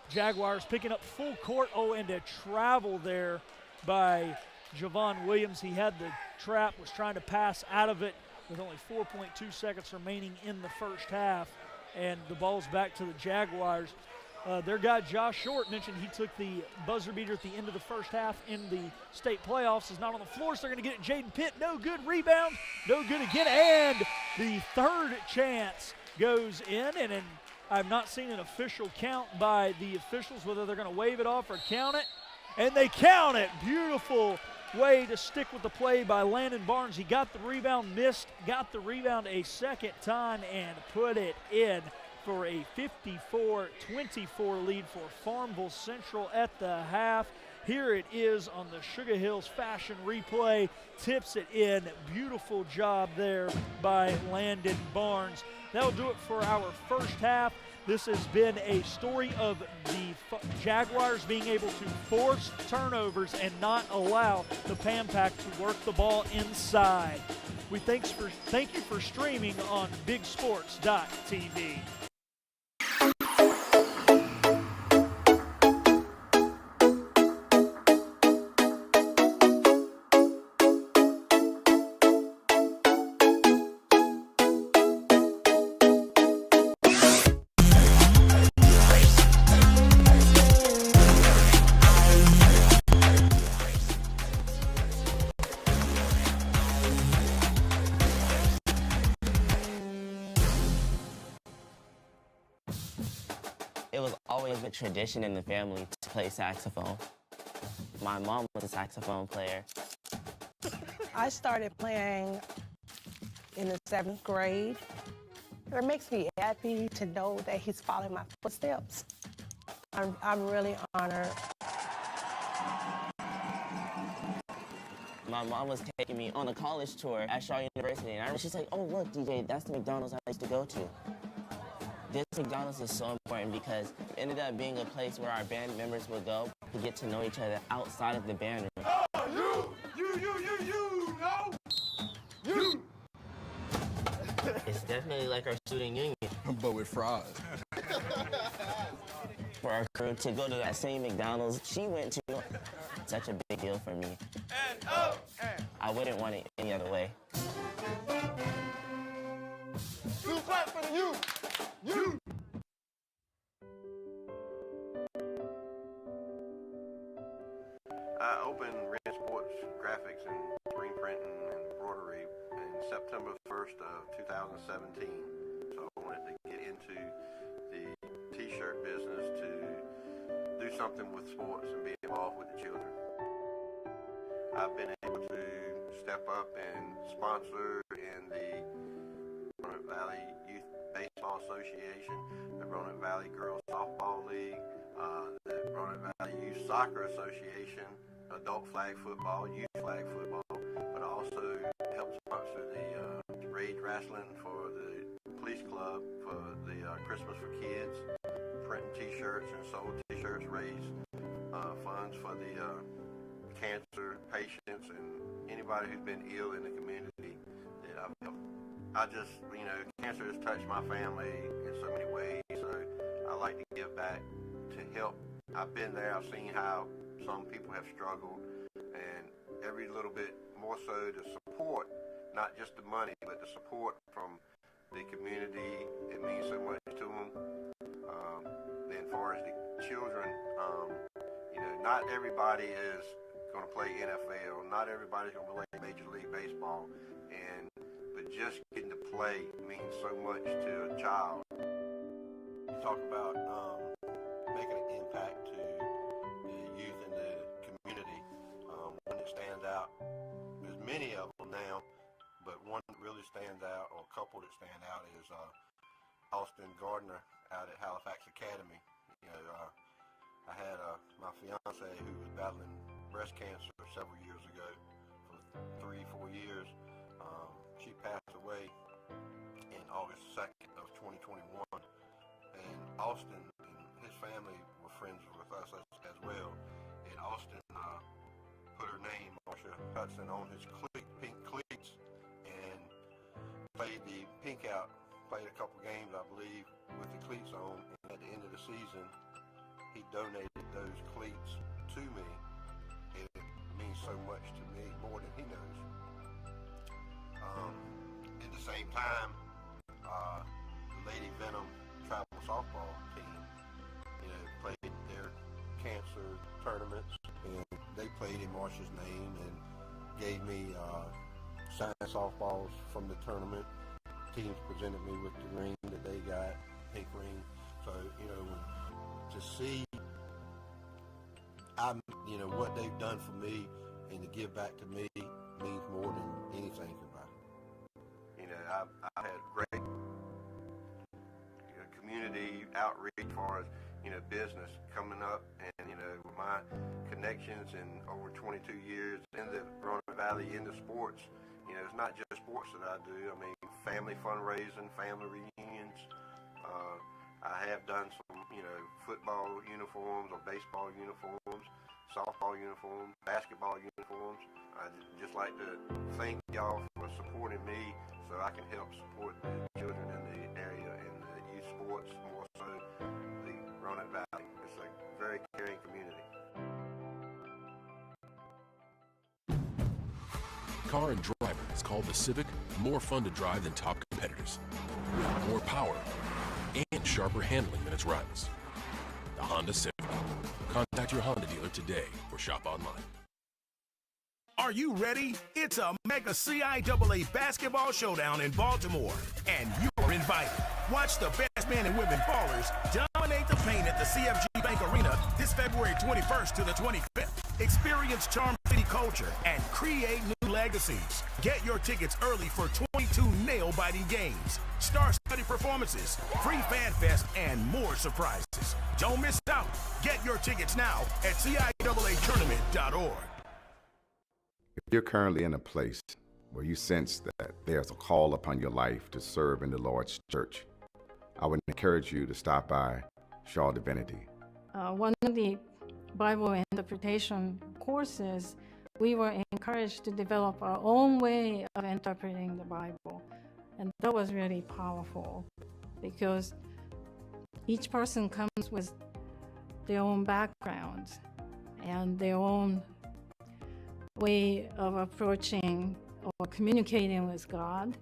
Jaguars picking up full court. Oh, and a travel there by Javon Williams. He had the trap, was trying to pass out of it with only 4.2 seconds remaining in the first half. And the ball's back to the Jaguars. Their guy Josh Short mentioned he took the buzzer beater at the end of the first half in the state playoffs. Is not on the floor, so they're going to get it. Jaden Pitt, no good. Rebound, no good again. And the third chance goes in. And I've not seen an official count by the officials, whether they're going to wave it off or count it. And they count it. Beautiful way to stick with the play by Landon Barnes. He got the rebound, missed, got the rebound a second time, and put it in for a 54-24 lead for Farmville Central at the half. Here it is on the Sugar Hills Fashion replay. Tips it in. Beautiful job there by Landon Barnes. That'll do it for our first half. This has been a story of the Jaguars being able to force turnovers and not allow the Pampack to work the ball inside. We thank you for streaming on bigsports.tv. It was always a tradition in the family to play saxophone. My mom was a saxophone player. I started playing in the 7th grade. It makes me happy to know that he's following my footsteps. I'm really honored. My mom was taking me on a college tour at Shaw University, and she's like, "Oh, look, DJ, that's the McDonald's I used to go to." This McDonald's is so important because it ended up being a place where our band members would go to get to know each other outside of the band room. Oh, you! It's definitely like our student union. But with fries. For our crew to go to that same McDonald's she went to, such a big deal for me. I wouldn't want it any other way. You! I opened Red Sports Graphics and Screen Printing and Embroidery in September 1st of 2017. So I wanted to get into the t-shirt business to do something with sports and be involved with the children. I've been able to step up and sponsor in the Roanoke Valley Youth Baseball Association, the Roanoke Valley Girls Softball League, the Roanoke Valley Youth Soccer Association, adult flag football, youth flag football, but I also helped sponsor the Rage Wrestling for the Police Club, for the Christmas for Kids, printing t-shirts and sold t-shirts, raised funds for the cancer patients and anybody who's been ill in the community that I've helped. I just, cancer has touched my family in so many ways, so I like to give back to help. I've been there, I've seen how some people have struggled, and every little bit more so the support, not just the money, but the support from the community, it means so much to them. Then as far as the children, not everybody is going to play NFL, not everybody's going to play Major League Baseball, but just getting to play means so much to a child. You talk about making an impact to the youth in the community. One that stands out, there's many of them now, but one that really stands out, or a couple that stand out, is Austin Gardner out at Halifax Academy. I had my fiance who was battling breast cancer several years ago for 3-4 years. She passed away in August 2nd of 2021, and Austin and his family were friends with us as well, and Austin put her name, Marsha Hudson, on his pink cleats and played the pink out, played a couple games, I believe, with the cleats on, and at the end of the season he donated those cleats to me, and it means so much to me, more than he knows. At the same time, the Lady Venom travel softball team, played their cancer tournaments, and they played in Marsha's name and gave me signed softballs from the tournament. Teams presented me with the ring that they got, pink ring. So, to see, what they've done for me and to give back to me means more than anything can buy. I've had great community outreach as far as, business coming up, and, with my connections in over 22 years in the Roanoke Valley into sports, it's not just sports that I do. I mean, family fundraising, family reunions. I have done some, football uniforms or baseball uniforms, softball uniforms, basketball uniforms. I'd just like to thank y'all for supporting me so I can help support the children in the area and the youth sports, more so the Roanoke Valley. It's a very caring community. Car and driver is called the Civic, more fun to drive than top competitors. More power and sharper handling than its rivals. The Honda Civic. Contact your Honda dealer today or shop online. Are you ready? It's a mega CIAA basketball showdown in Baltimore, and you're invited. Watch the best men and women ballers dominate the paint at the CFG Bank Arena this February 21st to the 25th. Experience Charm City culture and create new legacies. Get your tickets early for 22 nail-biting games, star-studded performances, free fan fest, and more surprises. Don't miss out. Get your tickets now at CIAAtournament.org. If you're currently in a place where you sense that there's a call upon your life to serve in the Lord's church, I would encourage you to stop by Shaw Divinity. One of the Bible interpretation courses, we were encouraged to develop our own way of interpreting the Bible. And that was really powerful because each person comes with their own background and their own way of approaching or communicating with God.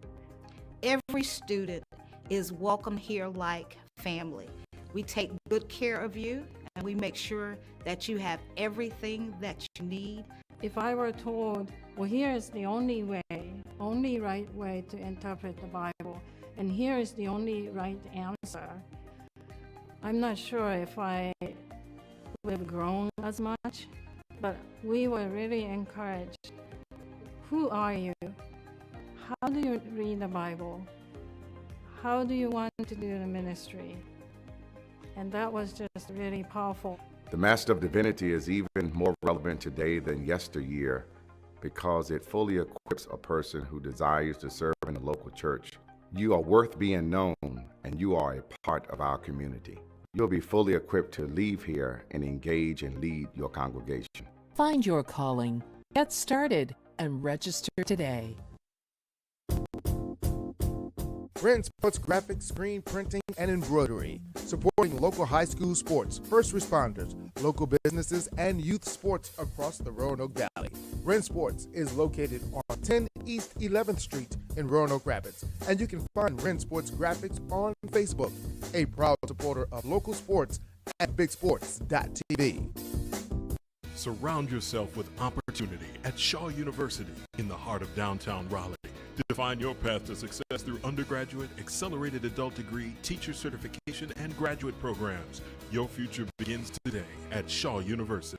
Every student is welcome here like family. We take good care of you, and we make sure that you have everything that you need. If I were told, well, here is the only right way to interpret the Bible, and here is the only right answer, I'm not sure if I would have grown as much, but we were really encouraged. Who are you? How do you read the Bible? How do you want to do the ministry? And that was just really powerful. The Master of Divinity is even more relevant today than yesteryear because it fully equips a person who desires to serve in a local church. You are worth being known, and you are a part of our community. You'll be fully equipped to leave here and engage and lead your congregation. Find your calling, get started, and register today. Brent Sports Graphics, Screen Printing, and Embroidery, supporting local high school sports, first responders, local businesses, and youth sports across the Roanoke Valley. Brent Sports is located on 10 East 11th Street in Roanoke Rapids, and you can find Brent Sports Graphics on Facebook, a proud supporter of local sports at bigsports.tv. Surround yourself with opportunity at Shaw University in the heart of downtown Raleigh. Define your path to success through undergraduate, accelerated adult degree, teacher certification, and graduate programs. Your future begins today at Shaw University.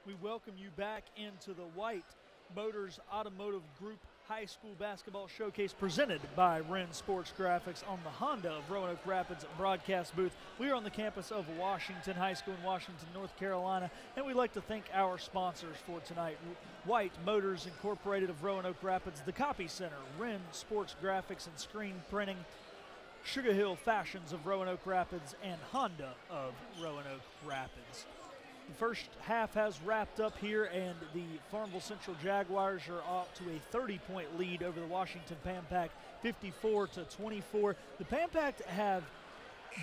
We welcome you back into the White Motors Automotive Group High School Basketball Showcase presented by Wren Sports Graphics on the Honda of Roanoke Rapids broadcast booth. We are on the campus of Washington High School in Washington, North Carolina, and we'd like to thank our sponsors for tonight. White Motors Incorporated of Roanoke Rapids, the Copy Center, Wren Sports Graphics and Screen Printing, Sugar Hill Fashions of Roanoke Rapids, and Honda of Roanoke Rapids. The first half has wrapped up here, and the Farmville Central Jaguars are off to a 30-point lead over the Washington Pan-Pac, 54-24. The Pan-Pac have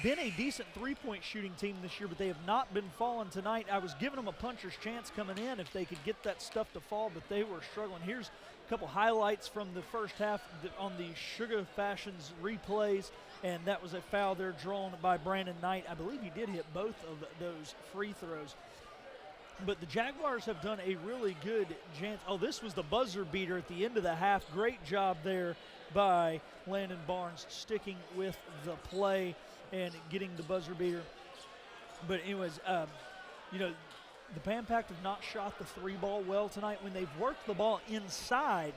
been a decent three-point shooting team this year, but they have not been falling tonight. I was giving them a puncher's chance coming in if they could get that stuff to fall, but they were struggling. Here's a couple highlights from the first half on the Sugar Fashions replays, and that was a foul there drawn by Brandon Knight. I believe he did hit both of those free throws. But the Jaguars have done a really good chance. Oh, this was the buzzer beater at the end of the half. Great job there by Landon Barnes sticking with the play. and getting the buzzer beater. But anyways, you know, the Pan Pac have not shot the three ball well tonight. When they've worked the ball inside,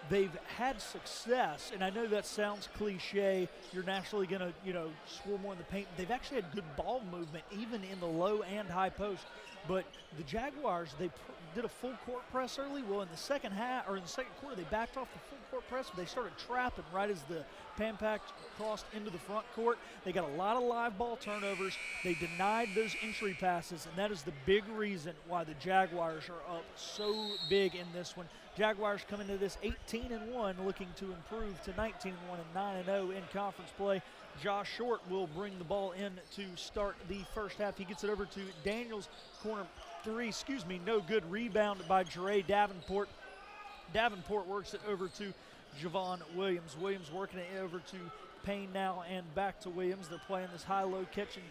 they've had success. And I know that sounds cliche. You're naturally going to, you know, score more in the paint. They've actually had good ball movement, even in the low and high post. But the Jaguars, they did a full court press early. Well, in the second half, or in the second quarter, they backed off the full court press, but they started trapping right as the Pan Pac crossed into the front court. They got a lot of live ball turnovers. They denied those entry passes, and that is the big reason why the Jaguars are up so big in this one. Jaguars come into this 18-1, looking to improve to 19-1 and 9-0 in conference play. Josh Short will bring the ball in to start the first half. He gets it over to Daniels, corner three, no good. Rebound by Jere Davenport. Davenport works it over to Javon Williams. Williams working it over to Payne now and back to Williams. They're playing this high-low catch and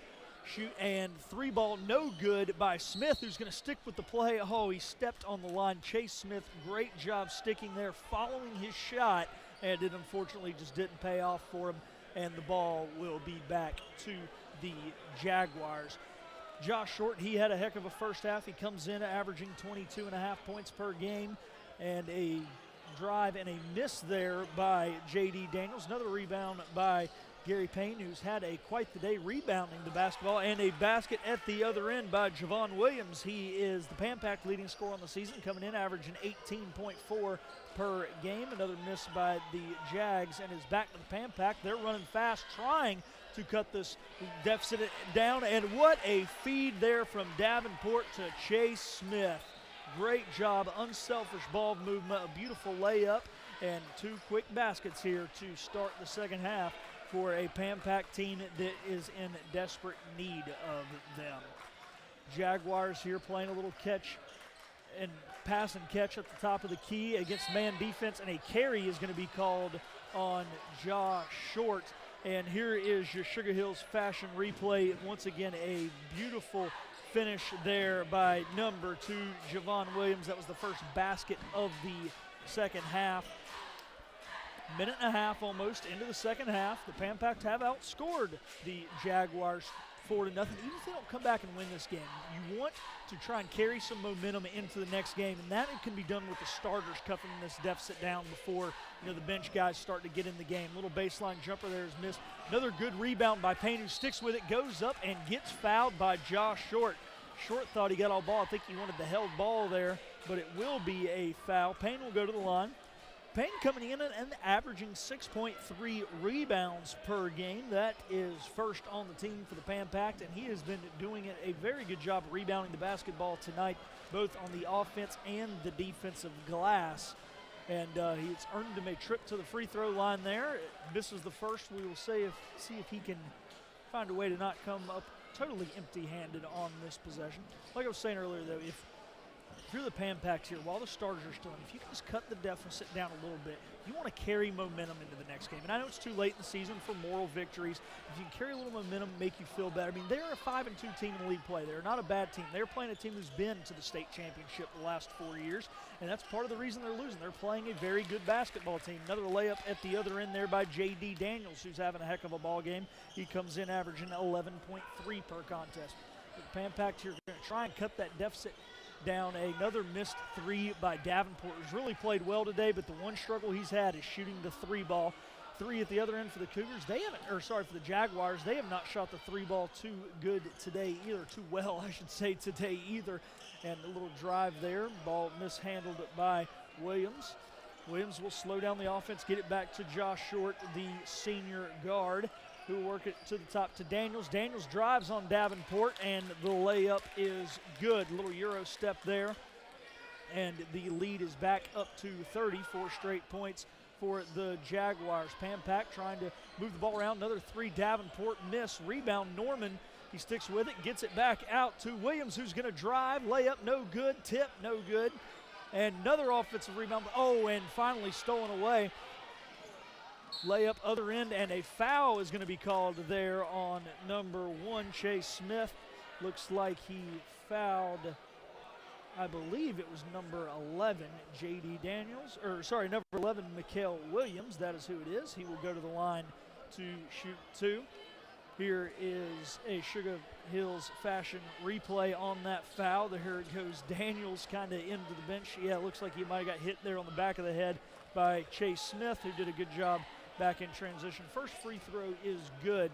shoot, and three ball no good by Smith, who's going to stick with the play. Oh, he stepped on the line. Chase Smith, great job sticking there, following his shot, and it unfortunately just didn't pay off for him, and the ball will be back to the Jaguars. Josh Short, he had a heck of a first half. He comes in averaging 22.5 points per game, and a drive and a miss there by J.D. Daniels. Another rebound by Gary Payne, who's had quite the day rebounding the basketball, and a basket at the other end by Javon Williams. He is the Pan Pac leading scorer on the season, coming in averaging 18.4 per game. Another miss by the Jags, and is back to the Pan Pac. They're running fast, trying to cut this deficit down, and what a feed there from Davenport to Chase Smith. Great job, unselfish ball movement, a beautiful layup, and two quick baskets here to start the second half for a Pan Pac team that is in desperate need of them. Jaguars here playing a little catch and pass and catch at the top of the key against man defense, and a carry is going to be called on Josh Short. And here is your Sugar Hills Fashion replay. Once again, a beautiful finish there by number 2, Javon Williams. That was the first basket of the second half. Minute and a half almost into the second half. The Pan Pac have outscored the Jaguars 4-0. Even if they don't come back and win this game, you want to try and carry some momentum into the next game, and that can be done with the starters cutting this deficit down before the bench guys start to get in the game. Little baseline jumper there is missed. Another good rebound by Payne, who sticks with it, goes up and gets fouled by Josh Short. Short thought he got all ball. I think he wanted the held ball there, but it will be a foul. Payne will go to the line. Payne coming in and averaging 6.3 rebounds per game. That is first on the team for the Pan Pac, and he has been doing a very good job rebounding the basketball tonight, both on the offense and the defensive glass. And he's earned him a trip to the free throw line there. Misses the first. We will see if he can find a way to not come up totally empty-handed on this possession. Like I was saying earlier, though, if you're the Pan Pacs here, while the starters are still in, if you can just cut the deficit down a little bit, you want to carry momentum into the next game. And I know it's too late in the season for moral victories. If you can carry a little momentum, make you feel better. I mean, they're a 5-2 team in league play. They're not a bad team. They're playing a team who's been to the state championship the last 4 years, and that's part of the reason they're losing. They're playing a very good basketball team. Another layup at the other end there by J.D. Daniels, who's having a heck of a ball game. He comes in averaging 11.3 per contest. The Pan Pacs here are going to try and cut that deficit down. Another missed three by Davenport, who's really played well today, but the one struggle he's had is shooting the three ball. Three at the other end for the Cougars. For the Jaguars. They have not shot the three ball too good today either, too well, I should say, today either. And a little drive there. Ball mishandled by Williams. Williams will slow down the offense, get it back to Josh Short, the senior guard, who will work it to the top to Daniels. Daniels drives on Davenport, and the layup is good. Little Euro step there, and the lead is back up to 34 straight points for the Jaguars. Pan Pac trying to move the ball around. Another three, Davenport miss. Rebound, Norman. He sticks with it, gets it back out to Williams, who's going to drive. Layup, no good. Tip, no good. And another offensive rebound. Oh, and finally stolen away. Layup other end, and a foul is going to be called there on number 1, Chase Smith. Looks like he fouled, I believe it was number 11, J.D. Daniels, number 11, Mikael Williams. That is who it is. He will go to the line to shoot 2. Here is a Sugar Hills fashion replay on that foul. Here it goes. Daniels kind of into the bench. Yeah, it looks like he might have got hit there on the back of the head by Chase Smith, who did a good job back in transition. First free throw is good.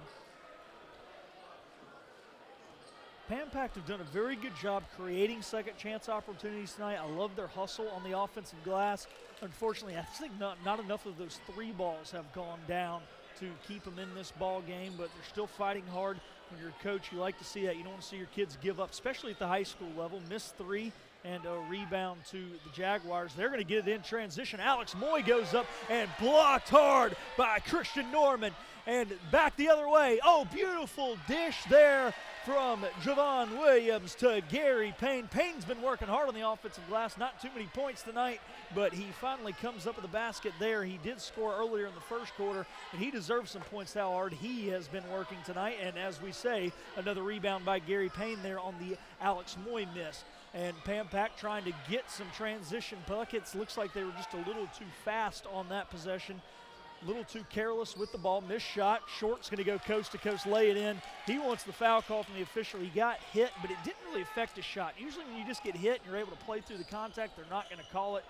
Pampact have done a very good job creating second chance opportunities tonight. I love their hustle on the offensive glass. Unfortunately, I think not enough of those three balls have gone down to keep them in this ball game, but they're still fighting hard. When you're a coach, you like to see that. You don't want to see your kids give up, especially at the high school level. Miss three and a rebound to the Jaguars. They're going to get it in transition. Alex Moy goes up and blocked hard by Christian Norman. And back the other way. Oh, beautiful dish there from Javon Williams to Gary Payne. Payne's been working hard on the offensive glass. Not too many points tonight, but he finally comes up with the basket there. He did score earlier in the first quarter, and he deserves some points how hard he has been working tonight. And as we say, another rebound by Gary Payne there on the Alex Moy miss. And Pampact trying to get some transition buckets. Looks like they were just a little too fast on that possession. A little too careless with the ball. Missed shot. Short's going to go coast to coast, lay it in. He wants the foul call from the official. He got hit, but it didn't really affect his shot. Usually when you just get hit and you're able to play through the contact, they're not going to call it.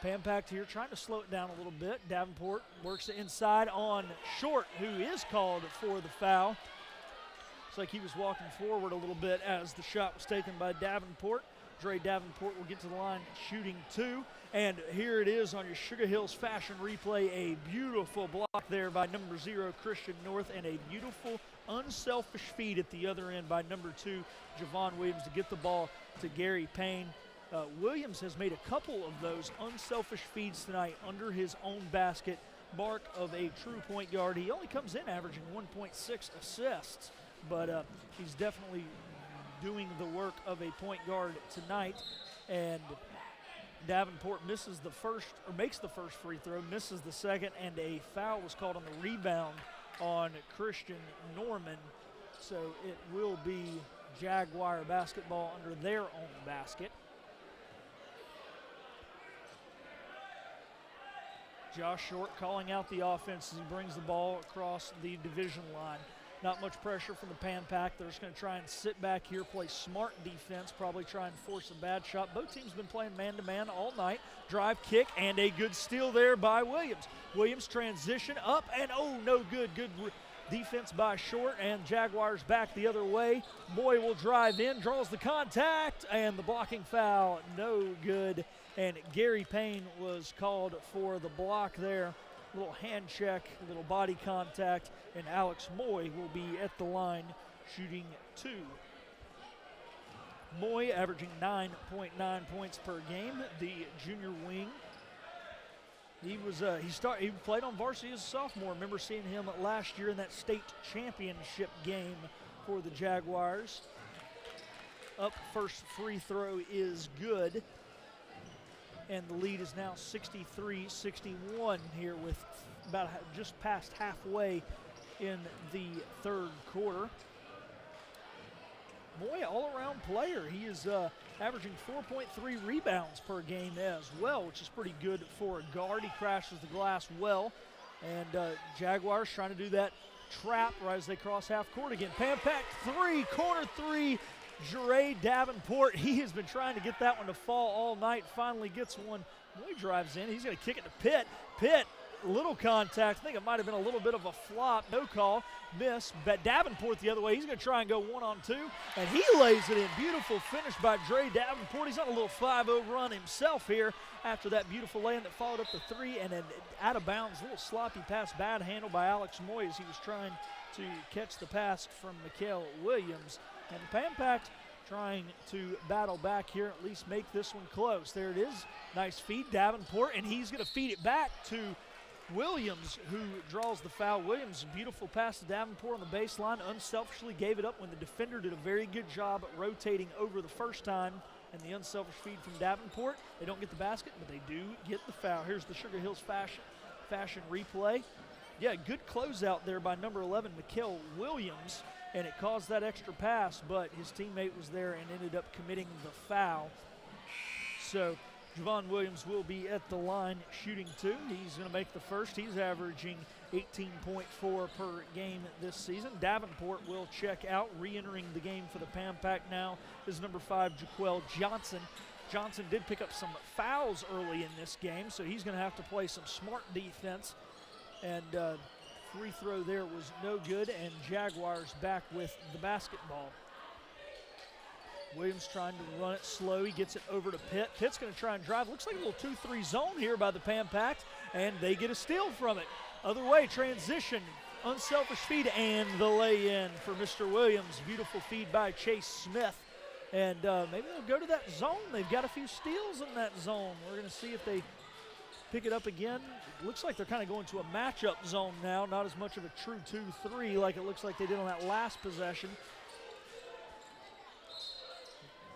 Pampact here trying to slow it down a little bit. Davenport works it inside on Short, who is called for the foul. Looks like he was walking forward a little bit as the shot was taken by Davenport. Dre Davenport will get to the line shooting two. And here it is on your Sugar Hills fashion replay. A beautiful block there by number 0, Christian North, and a beautiful unselfish feed at the other end by number 2, Javon Williams, to get the ball to Gary Payne. Williams has made a couple of those unselfish feeds tonight under his own basket. Mark of a true point guard. He only comes in averaging 1.6 assists, but he's definitely doing the work of a point guard tonight. And Davenport misses the first, or makes the first free throw, misses the second, and a foul was called on the rebound on Christian Norman. So it will be Jaguar basketball under their own basket. Josh Short calling out the offense as he brings the ball across the division line. Not much pressure from the Pampact. They're just going to try and sit back here, play smart defense, probably try and force a bad shot. Both teams been playing man-to-man all night. Drive, kick, and a good steal there by Williams. Williams transition up, and oh, no good. Good defense by Short, and Jaguars back the other way. Moy will drive in, draws the contact, and the blocking foul, no good. And Gary Payne was called for the block there. Little hand check, a little body contact, and Alex Moy will be at the line shooting two. Moy averaging 9.9 points per game, the junior wing. He played on varsity as a sophomore. Remember seeing him last year in that state championship game for the Jaguars. Up first free throw is good. And the lead is now 63-61 here with about just past halfway in the third quarter. Moy, all-around player. He is averaging 4.3 rebounds per game as well, which is pretty good for a guard. He crashes the glass well. And Jaguars trying to do that trap right as they cross half court again. Pampact three, corner three. Dre Davenport, he has been trying to get that one to fall all night, finally gets one. Moy drives in, he's going to kick it to Pitt. Pitt, little contact. I think it might have been a little bit of a flop, no call, miss. But Davenport the other way, he's going to try and go 1-on-2, and he lays it in. Beautiful finish by Dre Davenport. He's on a little 5-0 run himself here after that beautiful lay-in that followed up the three, and an out of bounds, little sloppy pass, bad handle by Alex Moy as he was trying to catch the pass from Mikael Williams. And Pampact trying to battle back here, at least make this one close. There it is. Nice feed, Davenport, and he's going to feed it back to Williams, who draws the foul. Williams, beautiful pass to Davenport on the baseline, unselfishly gave it up when the defender did a very good job at rotating over the first time. And the unselfish feed from Davenport. They don't get the basket, but they do get the foul. Here's the Sugar Hills fashion replay. Yeah, good closeout there by number 11, Mikael Williams. And it caused that extra pass, but his teammate was there and ended up committing the foul. So Javon Williams will be at the line shooting 2. He's going to make the first. He's averaging 18.4 per game this season. Davenport will check out. Re-entering the game for the Pam Pack now is number 5, Jaquel Johnson. Johnson did pick up some fouls early in this game, so he's going to have to play some smart defense. And free throw there was no good, and Jaguars back with the basketball. Williams trying to run it slow. He gets it over to Pitt. Pitt's going to try and drive. Looks like a little 2-3 zone here by the Pam Pack, and they get a steal from it. Other way, transition, unselfish feed, and the lay-in for Mr. Williams. Beautiful feed by Chase Smith. And maybe they'll go to that zone. They've got a few steals in that zone. We're going to see if they pick it up again. It looks like they're kind of going to a matchup zone now, not as much of a true 2-3 like it looks like they did on that last possession.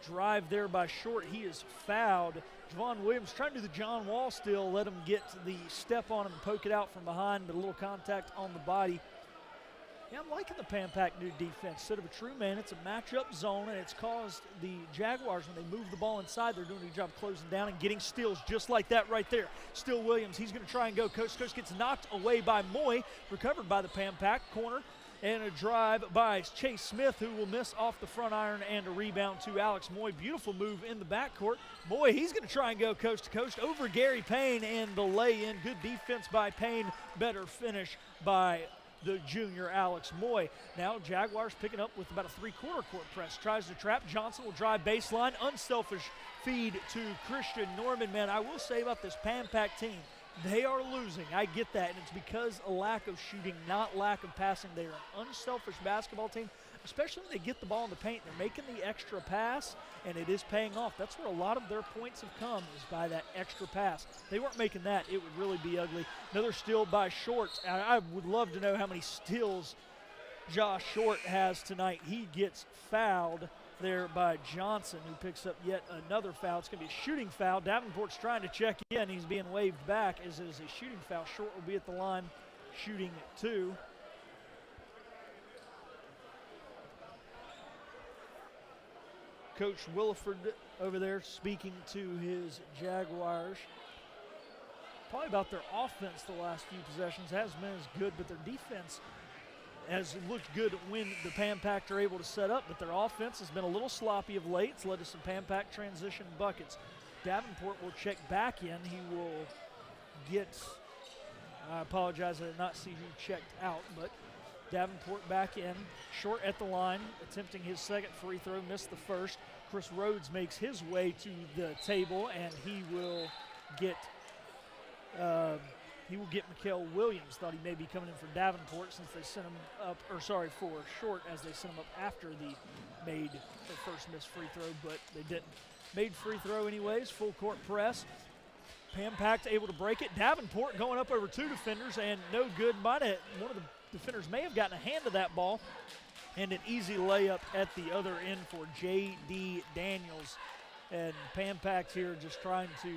Drive there by Short. He is fouled. Javon Williams trying to do the John Wall steal, let him get the step on him and poke it out from behind, but a little contact on the body. Yeah, I'm liking the Pam Pack new defense. Instead of a true man, it's a matchup zone, and it's caused the Jaguars, when they move the ball inside, they're doing a good job closing down and getting steals just like that right there. Still Williams, he's going to try and go coast to coast, gets knocked away by Moy, recovered by the Pam Pack corner, and a drive by Chase Smith, who will miss off the front iron, and a rebound to Alex Moy. Beautiful move in the backcourt. Moy, he's going to try and go coast to coast over Gary Payne, and the lay-in. Good defense by Payne, better finish by the junior Alex Moy. Now Jaguars picking up with about a 3/4 court press. Tries to trap. Johnson will drive baseline. Unselfish feed to Christian Norman. Man, I will say about this Pam Pack team, they are losing. I get that, and it's because of lack of shooting, not lack of passing. They are an unselfish basketball team, especially when they get the ball in the paint. They're making the extra pass, and it is paying off. That's where a lot of their points have come, is by that extra pass. They weren't making that, it would really be ugly. Another steal by Short. I would love to know how many steals Josh Short has tonight. He gets fouled there by Johnson, who picks up yet another foul. It's going to be a shooting foul. Davenport's trying to check in. He's being waved back as it is a shooting foul. Short will be at the line shooting 2. Coach Williford over there speaking to his Jaguars. Probably about their offense the last few possessions. Hasn't been as good, but their defense has looked good when the Pam Pack are able to set up, but their offense has been a little sloppy of late. It's led to some Pam Pack transition buckets. Davenport will check back in. He will get, I apologize, I did not see who checked out, but Davenport back in. Short at the line, attempting his second free throw, missed the first. Chris Rhodes makes his way to the table, and he will get Mikael Williams. Thought he may be coming in for Davenport since they sent him up, for Short, as they sent him up after the first missed free throw, but they didn't. Made free throw anyways, full court press. Pam Pack able to break it. Davenport going up over 2 defenders, and no good. One of the defenders may have gotten a hand to that ball, and an easy layup at the other end for J.D. Daniels. And Pam Pack here just trying to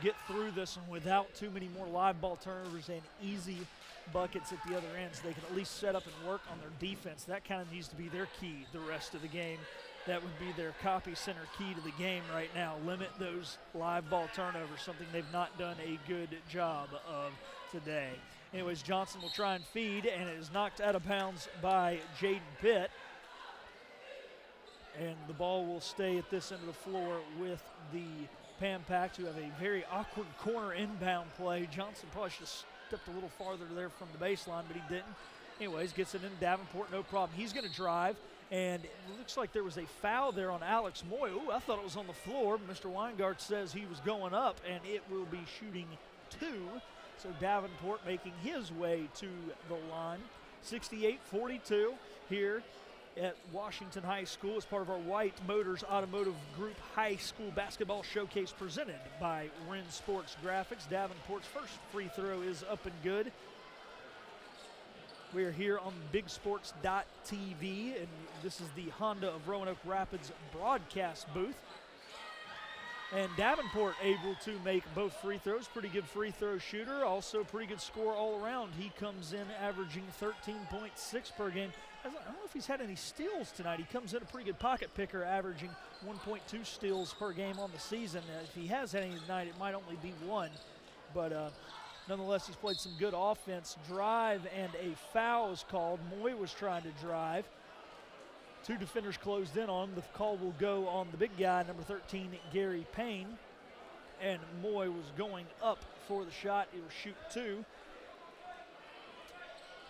get through this one without too many more live ball turnovers and easy buckets at the other end, so they can at least set up and work on their defense. That kind of needs to be their key the rest of the game. That would be their copy center key to the game right now. Limit those live ball turnovers, something they've not done a good job of today. Anyways, Johnson will try and feed, and it is knocked out of bounds by Jaden Pitt. And the ball will stay at this end of the floor with the Pam Pack, who have a very awkward corner inbound play. Johnson probably should have stepped a little farther there from the baseline, but he didn't. Anyways, gets it in Davenport, no problem. He's going to drive, and it looks like there was a foul there on Alex Moy. Ooh, I thought it was on the floor. Mr. Weingart says he was going up, and it will be shooting 2. So Davenport making his way to the line. 68-42 here at Washington High School as part of our White Motors Automotive Group High School Basketball Showcase presented by Wren Sports Graphics. Davenport's first free throw is up and good. We are here on BigSports.tv, and this is the Honda of Roanoke Rapids broadcast booth. And Davenport able to make both free throws. Pretty good free throw shooter. Also pretty good score all around. He comes in averaging 13.6 per game. I don't know if he's had any steals tonight. He comes in a pretty good pocket picker, averaging 1.2 steals per game on the season. If he has any tonight, it might only be one. But nonetheless, he's played some good offense. Drive and a foul is called. Moy was trying to drive. Two defenders closed in on him. The call will go on the big guy, number 13, Gary Payne. And Moy was going up for the shot. He will shoot two.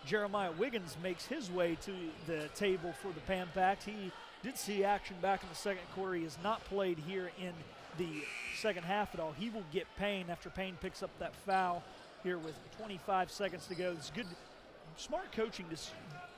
Jeremiah Wiggins makes his way to the table for the Pan Pack. He did see action back in the second quarter. He has not played here in the second half at all. He will get Payne after Payne picks up that foul here with 25 seconds to go. It's good, smart coaching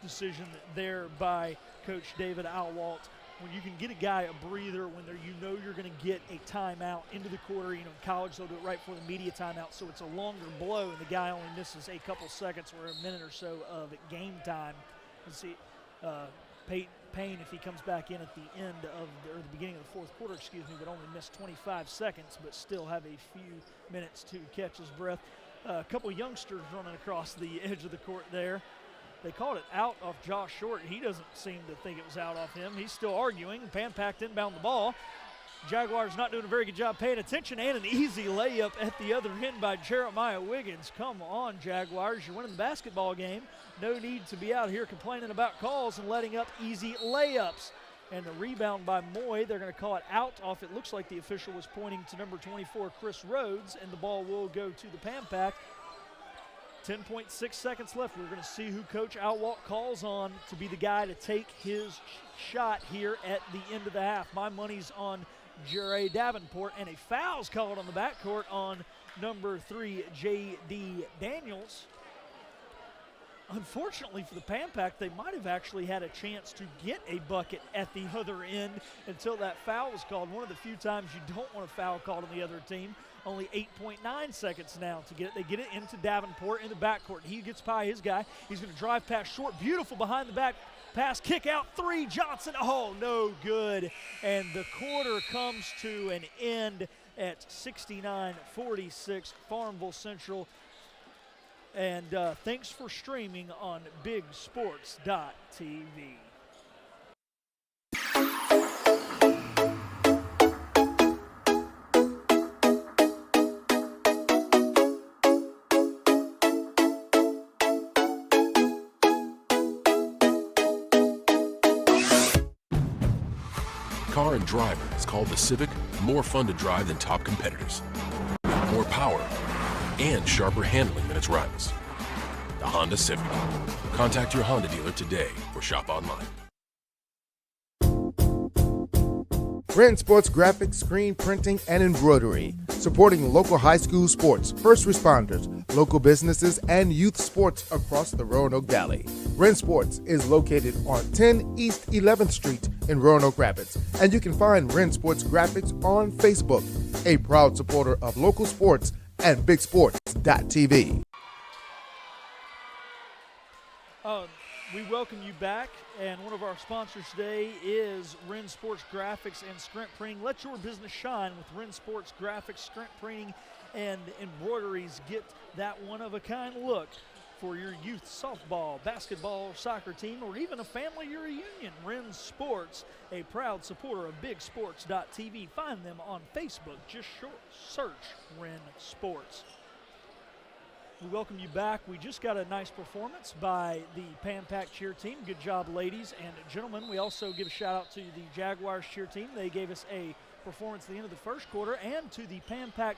decision there by Coach David Alwalt. When you can get a guy a breather when you're going to get a timeout into the quarter. In college they'll do it right before the media timeout, so it's a longer blow, and the guy only misses a couple seconds or a minute or so of game time. You see, Payne, if he comes back in at the end of or the beginning of the fourth quarter, would only miss 25 seconds, but still have a few minutes to catch his breath. A couple youngsters running across the edge of the court there. They called it out off Josh Short. He doesn't seem to think it was out off him. He's still arguing. Pan Pack inbound the ball. Jaguars not doing a very good job paying attention, and an easy layup at the other end by Jeremiah Wiggins. Come on, Jaguars. You're winning the basketball game. No need to be out here complaining about calls and letting up easy layups. And the rebound by Moy, they're going to call it out off. It looks like the official was pointing to number 24, Chris Rhodes, and the ball will go to the Pan Pack. 10.6 seconds left. We're going to see who Coach Outwalk calls on to be the guy to take his shot here at the end of the half. My money's on Jerry Davenport, and a foul's called on the backcourt on number 3, J.D. Daniels. Unfortunately for the Pan Pack, they might have actually had a chance to get a bucket at the other end until that foul was called. One of the few times you don't want a foul called on the other team. Only 8.9 seconds now to get it. They get it into Davenport in the backcourt. He gets by his guy. He's going to drive past Short. Beautiful behind the back pass. Kick out three. Johnson. Oh, no good. And the quarter comes to an end at 69-46. Farmville Central. And thanks for streaming on BigSports.tv. Car and driver is called the Civic, more fun to drive than top competitors. More power and sharper handling than its rivals. The Honda Civic. Contact your Honda dealer today or shop online. Brand Sports Graphics, Screen Printing, and Embroidery. Supporting local high school sports, first responders, local businesses, and youth sports across the Roanoke Valley. Brand Sports is located on 10 East 11th Street in Roanoke Rapids, and you can find Brand Sports Graphics on Facebook, a proud supporter of local sports and BigSports.tv. We welcome you back, and one of our sponsors today is Wren Sports Graphics and Screen Printing. Let your business shine with Wren Sports Graphics, Screen Printing, and Embroideries. Get that one-of-a-kind look for your youth softball, basketball, soccer team, or even a family reunion. Wren Sports, a proud supporter of BigSports.tv. Find them on Facebook. Just search Wren Sports. We welcome you back. We just got a nice performance by the Pan Pack cheer team. Good job, ladies and gentlemen. We also give a shout out to the Jaguars cheer team. They gave us a performance at the end of the first quarter, and to the Pan Pack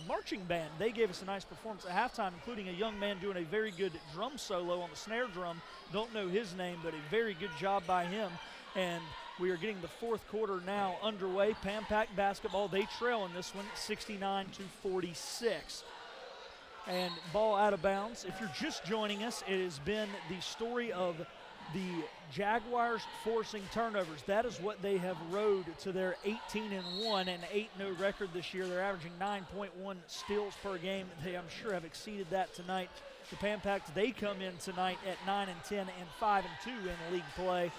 marching band. They gave us a nice performance at halftime, including a young man doing a very good drum solo on the snare drum. Don't know his name, but a very good job by him. And we are getting the fourth quarter now underway. Pan Pack basketball, they trail in this one 69-46. And ball out of bounds. If you're just joining us, it has been the story of the Jaguars forcing turnovers. That is what they have rode to their 18-1 and 8-0 record this year. They're averaging 9.1 steals per game. They, I'm sure, have exceeded that tonight. The Pan Packs, they come in tonight at 9-10 and 5-2 in league play.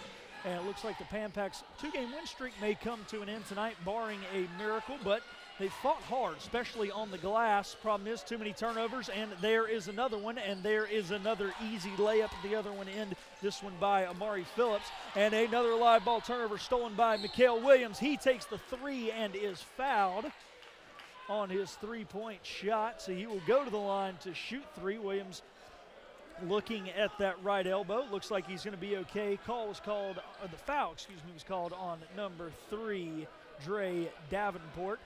And it looks like the Pan Packs' two-game win streak may come to an end tonight, barring a miracle, but They fought hard, especially on the glass. Problem is, too many turnovers, and there is another one, and there is another easy layup at the other one end. This one by Amari Phillips, and another live ball turnover stolen by Mikhail Williams. He takes the three and is fouled on his three-point shot, so he will go to the line to shoot three. Williams looking at that right elbow. Looks like he's going to be okay. The foul, was called on number 3, Dre Davenport.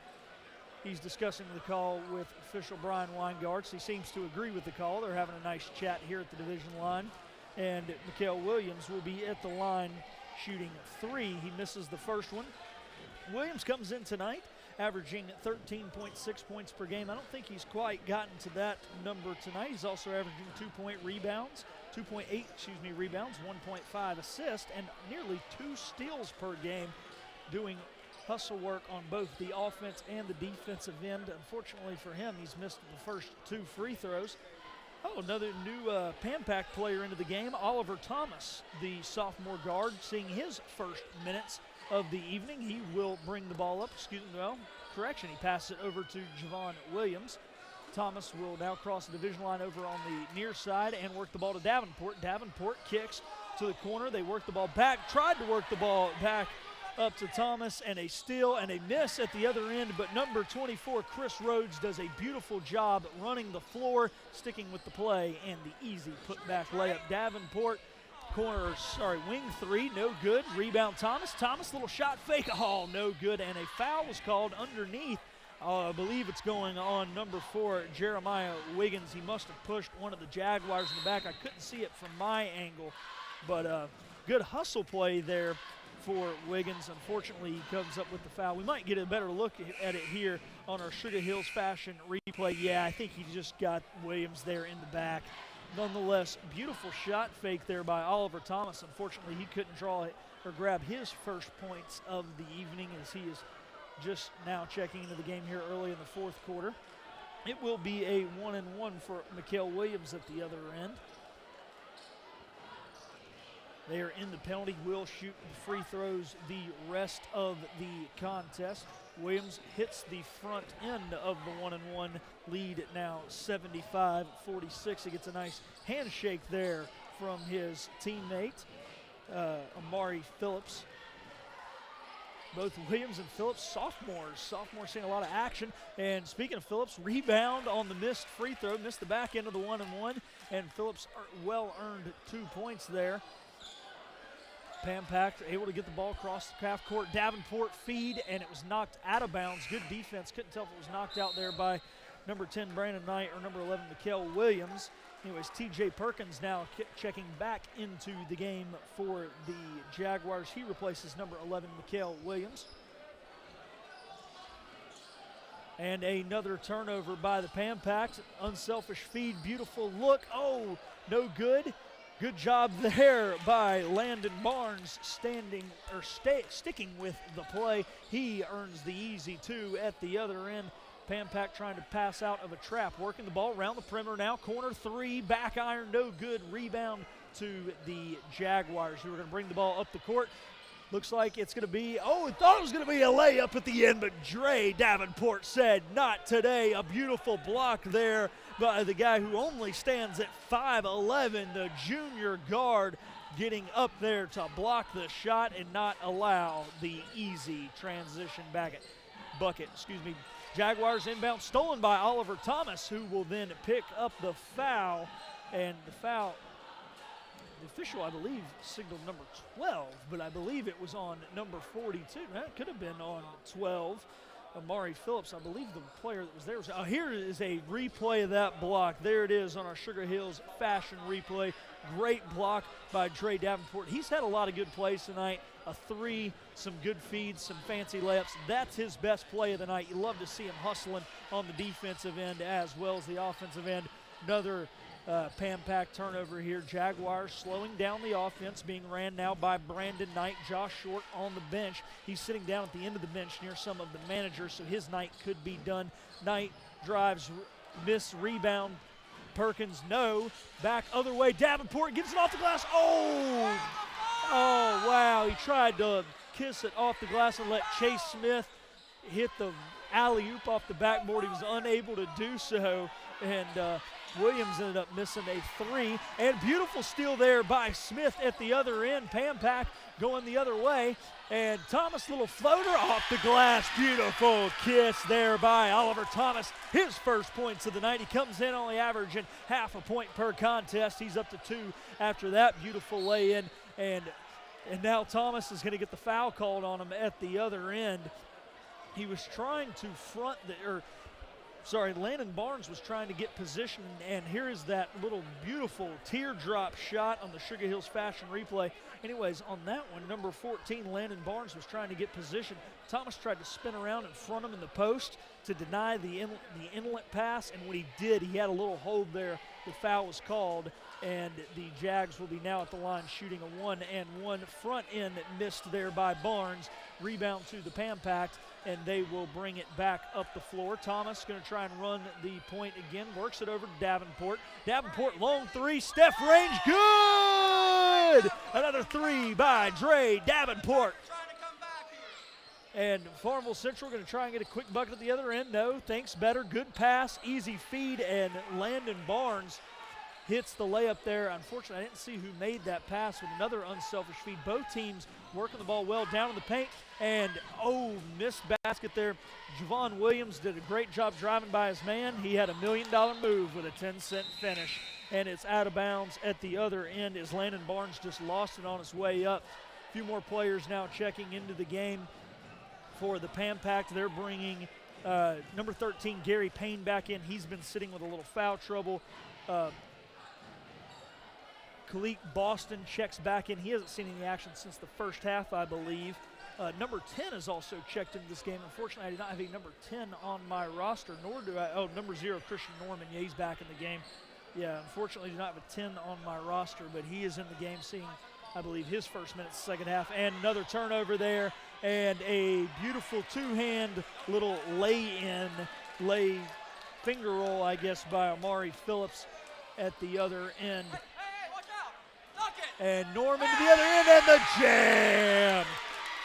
He's discussing the call with official Brian Weingarts. He seems to agree with the call. They're having a nice chat here at the division line. And Mikhail Williams will be at the line shooting three. He misses the first one. Williams comes in tonight averaging 13.6 points per game. I don't think he's quite gotten to that number tonight. He's also averaging 2.8 rebounds, 1.5 assists, and nearly 2 steals per game, doing hustle work on both the offense and the defensive end. Unfortunately for him, he's missed the first 2 free throws. Oh, another new Pan-Pac player into the game, Oliver Thomas, the sophomore guard, seeing his first minutes of the evening. He will bring the ball up. He passes it over to Javon Williams. Thomas will now cross the division line over on the near side and work the ball to Davenport. Davenport kicks to the corner. They work the ball back, tried to work the ball back up to Thomas, and a steal and a miss at the other end, but number 24, Chris Rhodes, does a beautiful job running the floor, sticking with the play, and the easy putback layup. Davenport, wing three, no good. Rebound Thomas, little shot fake, no good, and a foul was called underneath. I believe it's going on number 4, Jeremiah Wiggins. He must have pushed one of the Jaguars in the back. I couldn't see it from my angle, but good hustle play there for Wiggins. Unfortunately, he comes up with the foul. We might get a better look at it here on our Sugar Hills Fashion replay. Yeah, I think he just got Williams there in the back. Nonetheless, beautiful shot fake there by Oliver Thomas. Unfortunately, he couldn't draw it or grab his first points of the evening, as he is just now checking into the game here early in the fourth quarter. It will be a 1-and-1 for Mikhail Williams at the other end. They are in the penalty, will shoot the free throws the rest of the contest. Williams hits the front end of the 1-and-1 lead now 75-46. He gets a nice handshake there from his teammate, Amari Phillips. Both Williams and Phillips sophomores. Sophomores seeing a lot of action. And speaking of Phillips, rebound on the missed free throw, missed the back end of the 1-and-1, and Phillips well-earned 2 points there. Pan-Pac able to get the ball across the half court. Davenport feed, and it was knocked out of bounds. Good defense. Couldn't tell if it was knocked out there by number 10, Brandon Knight, or number 11, Mikhail Williams. Anyways, T.J. Perkins now checking back into the game for the Jaguars. He replaces number 11, Mikhail Williams. And another turnover by the Pan-Pac. Unselfish feed, beautiful look. Oh, no good. Good job there by Landon Barnes, sticking with the play. He earns the easy 2 at the other end. Pan-Pac trying to pass out of a trap, working the ball around the perimeter now. Corner 3, back iron, no good. Rebound to the Jaguars, who are going to bring the ball up the court. Looks like it's going to be, I thought it was going to be a layup at the end, but Dre Davenport said, not today. A beautiful block there by the guy who only stands at 5'11", the junior guard, getting up there to block the shot and not allow the easy transition bucket. Jaguars inbound, stolen by Oliver Thomas, who will then pick up the foul. And the foul, the official, I believe, signaled number 12, but I believe it was on number 42. That could have been on 12. Amari Phillips, I believe the player that was there here is a replay of that block. There it is on our Sugar Hills Fashion replay. Great block by Dre Davenport. He's had a lot of good plays tonight. A 3, some good feeds, some fancy layups. That's his best play of the night. You love to see him hustling on the defensive end as well as the offensive end. Another Pan-Pac turnover here. Jaguars slowing down the offense, being ran now by Brandon Knight. Josh Short on the bench. He's sitting down at the end of the bench near some of the managers, so his night could be done. Knight drives, miss, rebound. Perkins, no. Back other way. Davenport gets it off the glass. Oh, wow. He tried to kiss it off the glass and let Chase Smith hit the alley-oop off the backboard. He was unable to do so, and Williams ended up missing a three. And beautiful steal there by Smith at the other end. Pampak going the other way. And Thomas, little floater off the glass. Beautiful kiss there by Oliver Thomas. His first points of the night. He comes in only averaging half a point per contest. He's up to 2 after that. Beautiful lay-in. And now Thomas is going to get the foul called on him at the other end. He was trying to front Landon Barnes was trying to get position, and here is that little beautiful teardrop shot on the Sugar Hills Fashion replay. Anyways, on that one, number 14, Landon Barnes was trying to get position. Thomas tried to spin around and front him in the post to deny the inlet pass, and when he did, he had a little hold there. The foul was called, and the Jags will be now at the line shooting a 1-and-1 front end missed there by Barnes. Rebound to the Pampak, and they will bring it back up the floor. Thomas going to try and run the point again. Works it over to Davenport. Davenport, long three. Steph range, good! Another three by Dre Davenport. And Farmville Central going to try and get a quick bucket at the other end. No, thanks better. Good pass, easy feed, and Landon Barnes hits the layup there. Unfortunately, I didn't see who made that pass with another unselfish feed. Both teams working the ball well down in the paint. And, missed basket there. Javon Williams did a great job driving by his man. He had $1 million move with a 10-cent finish. And it's out of bounds at the other end as Landon Barnes just lost it on his way up. A few more players now checking into the game for the Pampak. They're bringing number 13, Gary Payne, back in. He's been sitting with a little foul trouble. Kalik Boston checks back in. He hasn't seen any action since the first half, I believe. Number 10 is also checked into this game. Unfortunately, I do not have a number 10 on my roster, nor do I. Oh, number 0, Christian Norman. Yeah, he's back in the game. Yeah, unfortunately, do not have a 10 on my roster, but he is in the game, seeing, I believe, his first minutes, second half. And another turnover there, and a beautiful two-hand little lay finger roll, I guess, by Amari Phillips at the other end. And Norman to the other end, and the jam!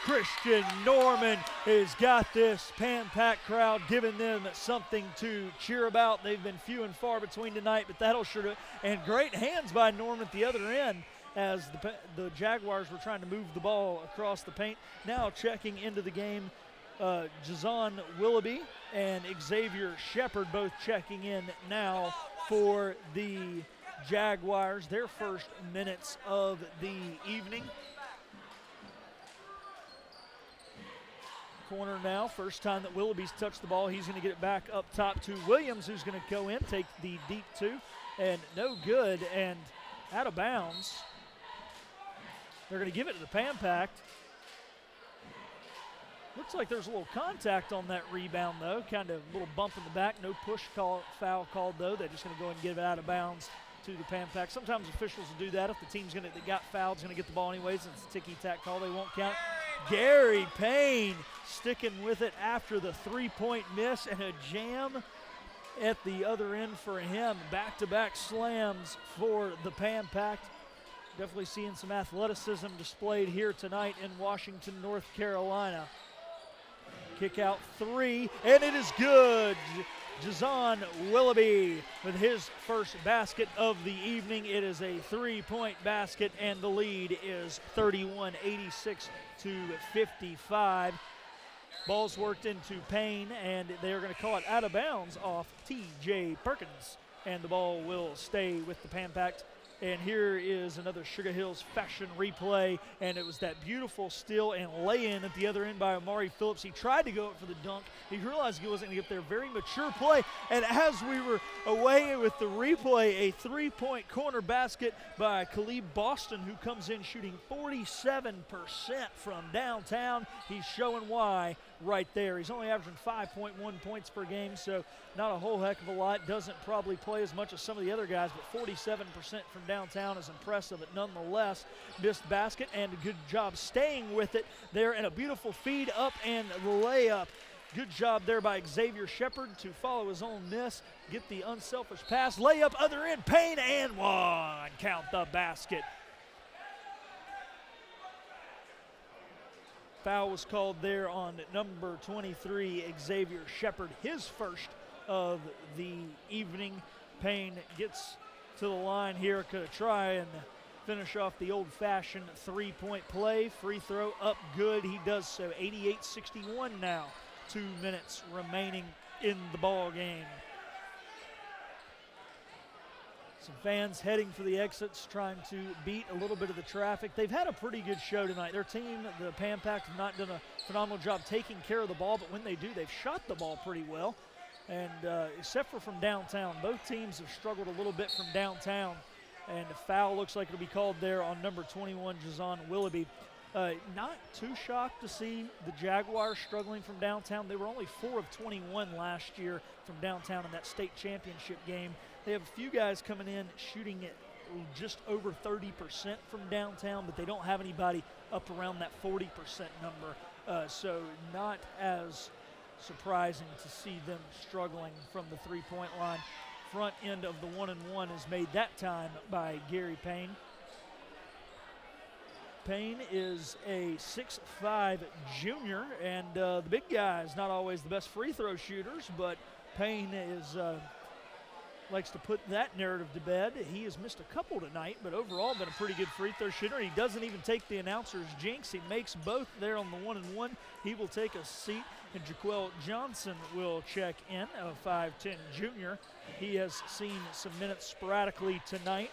Christian Norman has got this Pampak crowd, giving them something to cheer about. They've been few and far between tonight, but that'll sure do it. And great hands by Norman at the other end as the Jaguars were trying to move the ball across the paint. Now checking into the game, Jazon Willoughby and Xavier Shepard both checking in now for the Jaguars, their first minutes of the evening. Corner now, first time that Willoughby's touched the ball. He's going to get it back up top to Williams, who's going to go in, take the deep two, and no good, and out of bounds. They're going to give it to the Pampak. Looks like there's a little contact on that rebound, though. Kind of a little bump in the back. No push foul called, though. They're just going to go ahead and give it out of bounds to the Pampak. Sometimes officials will do that. If the team's that got fouled is going to get the ball anyways, and it's a ticky-tack call, they won't count. Gary Payne sticking with it after the three-point miss, and a jam at the other end for him. Back-to-back slams for the Pampak. Definitely seeing some athleticism displayed here tonight in Washington, North Carolina. Kick out three, and it is good. Jazon Willoughby with his first basket of the evening. It is a three-point basket, and the lead is 31-86 to 55. Ball's worked into Payne, and they're going to call it out of bounds off T.J. Perkins, and the ball will stay with the Pampak. And here is another Sugar Hills Fashion replay, and it was that beautiful steal and lay-in at the other end by Amari Phillips. He tried to go up for the dunk. He realized he wasn't going to get there. Very mature play, and as we were away with the replay, a three-point corner basket by Khalib Boston, who comes in shooting 47% from downtown. He's showing why right there. He's only averaging 5.1 points per game, so not a whole heck of a lot. Doesn't probably play as much as some of the other guys, but 47% from downtown is impressive. But nonetheless, missed basket, and a good job staying with it there, and a beautiful feed up and layup. Good job there by Xavier Shepard to follow his own miss, get the unselfish pass, layup, other end, Payne, and one. Count the basket. Foul was called there on number 23, Xavier Shepard, his first of the evening. Payne gets to the line here, could try and finish off the old-fashioned three-point play. Free throw up good. He does so. 88-61 now. 2 minutes remaining in the ball game. Some fans heading for the exits, trying to beat a little bit of the traffic. They've had a pretty good show tonight. Their team, the Pan Pack, have not done a phenomenal job taking care of the ball, but when they do, they've shot the ball pretty well. And except for from downtown, both teams have struggled a little bit from downtown. And the foul looks like it'll be called there on number 21, Jazon Willoughby. Not too shocked to see the Jaguars struggling from downtown. They were only 4 of 21 last year from downtown in that state championship game. They have a few guys coming in shooting at just over 30% from downtown, but they don't have anybody up around that 40% number. So not as surprising to see them struggling from the three-point line. Front end of the 1-and-1 is made that time by Gary Payne. Payne is a 6'5" junior, and the big guys not always the best free throw shooters, but Payne is likes to put that narrative to bed. He has missed a couple tonight, but overall been a pretty good free throw shooter. He doesn't even take the announcer's jinx. He makes both there on the 1-and-1. He will take a seat, and Jaquel Johnson will check in, a 5'10" junior. He has seen some minutes sporadically tonight.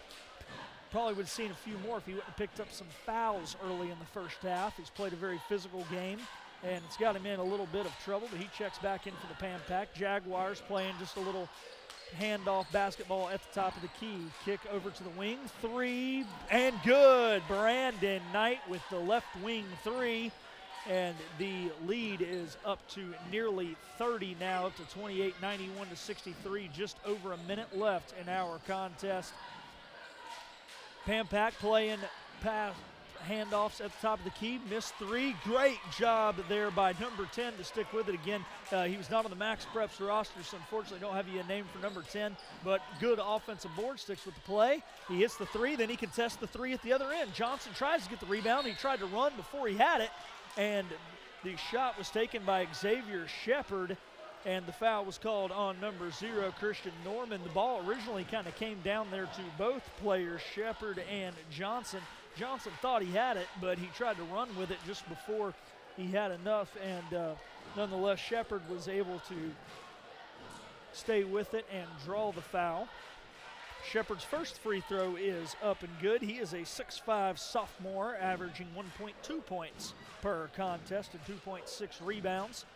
Probably would have seen a few more if he wouldn't have picked up some fouls early in the first half. He's played a very physical game, and it's got him in a little bit of trouble, but he checks back in for the Pan Pack. Jaguars playing just a little handoff basketball at the top of the key. Kick over to the wing, three, and good. Brandon Knight with the left wing three, and the lead is up to nearly 30 now, up to 28, 91-63, just over a minute left in our contest. Pan Pack playing pass handoffs at the top of the key. Missed three. Great job there by number 10 to stick with it again. He was not on the Max Preps roster, so unfortunately don't have you a name for number 10, but good offensive board, sticks with the play. He hits the three, then he contests the three at the other end. Johnson tries to get the rebound. He tried to run before he had it, and the shot was taken by Xavier Shepard, and the foul was called on number 0, Christian Norman. The ball originally kind of came down there to both players, Shepard and Johnson. Johnson thought he had it, but he tried to run with it just before he had enough, and nonetheless, Shepard was able to stay with it and draw the foul. Shepard's first free throw is up and good. He is a 6'5" sophomore, averaging 1.2 points per contest and 2.6 rebounds.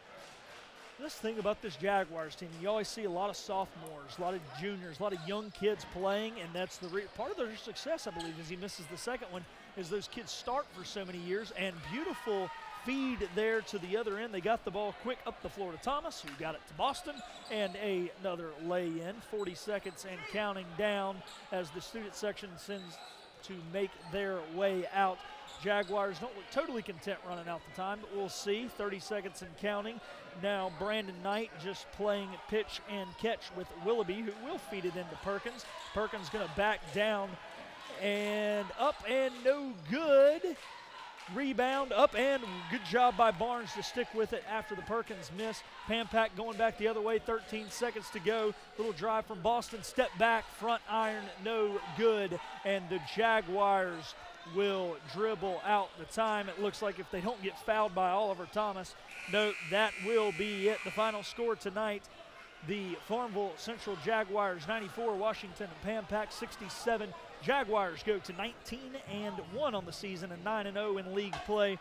This thing about this Jaguars team, you always see a lot of sophomores, a lot of juniors, a lot of young kids playing, and that's the part of their success, I believe, as he misses the second one, is those kids start for so many years, and beautiful feed there to the other end. They got the ball quick up the floor to Thomas, who got it to Boston, and another lay-in. 40 seconds and counting down as the student section sends to make their way out. Jaguars don't look totally content running out the time, but we'll see. 30 seconds and counting. Now Brandon Knight just playing pitch and catch with Willoughby, who will feed it into Perkins. Perkins going to back down and up and no good. Rebound up and good job by Barnes to stick with it after the Perkins miss. Pan Pack going back the other way, 13 seconds to go. Little drive from Boston, step back, front iron, no good. And the Jaguars will dribble out the time. It looks like if they don't get fouled by Oliver Thomas, no, that will be it. The final score tonight, the Farmville Central Jaguars 94, Washington Pan Pack 67. Jaguars go to 19-1 on the season and 9-0 in league play.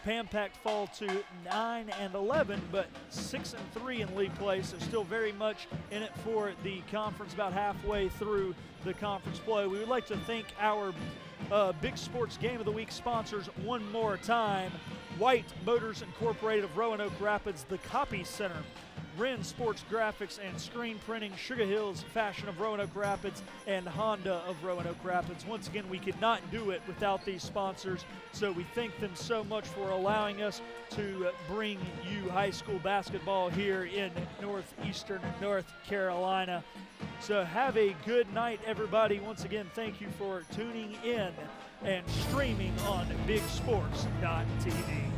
Pan Pack fall to 9-11, but 6-3 in league play, so still very much in it for the conference, about halfway through the conference play. We would like to thank our Big Sports Game of the Week sponsors one more time. White Motors Incorporated of Roanoke Rapids, the Copy Center, Wren Sports Graphics and Screen Printing, Sugar Hills Fashion of Roanoke Rapids, and Honda of Roanoke Rapids. Once again, we could not do it without these sponsors, so we thank them so much for allowing us to bring you high school basketball here in northeastern North Carolina. So have a good night, everybody. Once again, thank you for tuning in and streaming on BigSports.tv.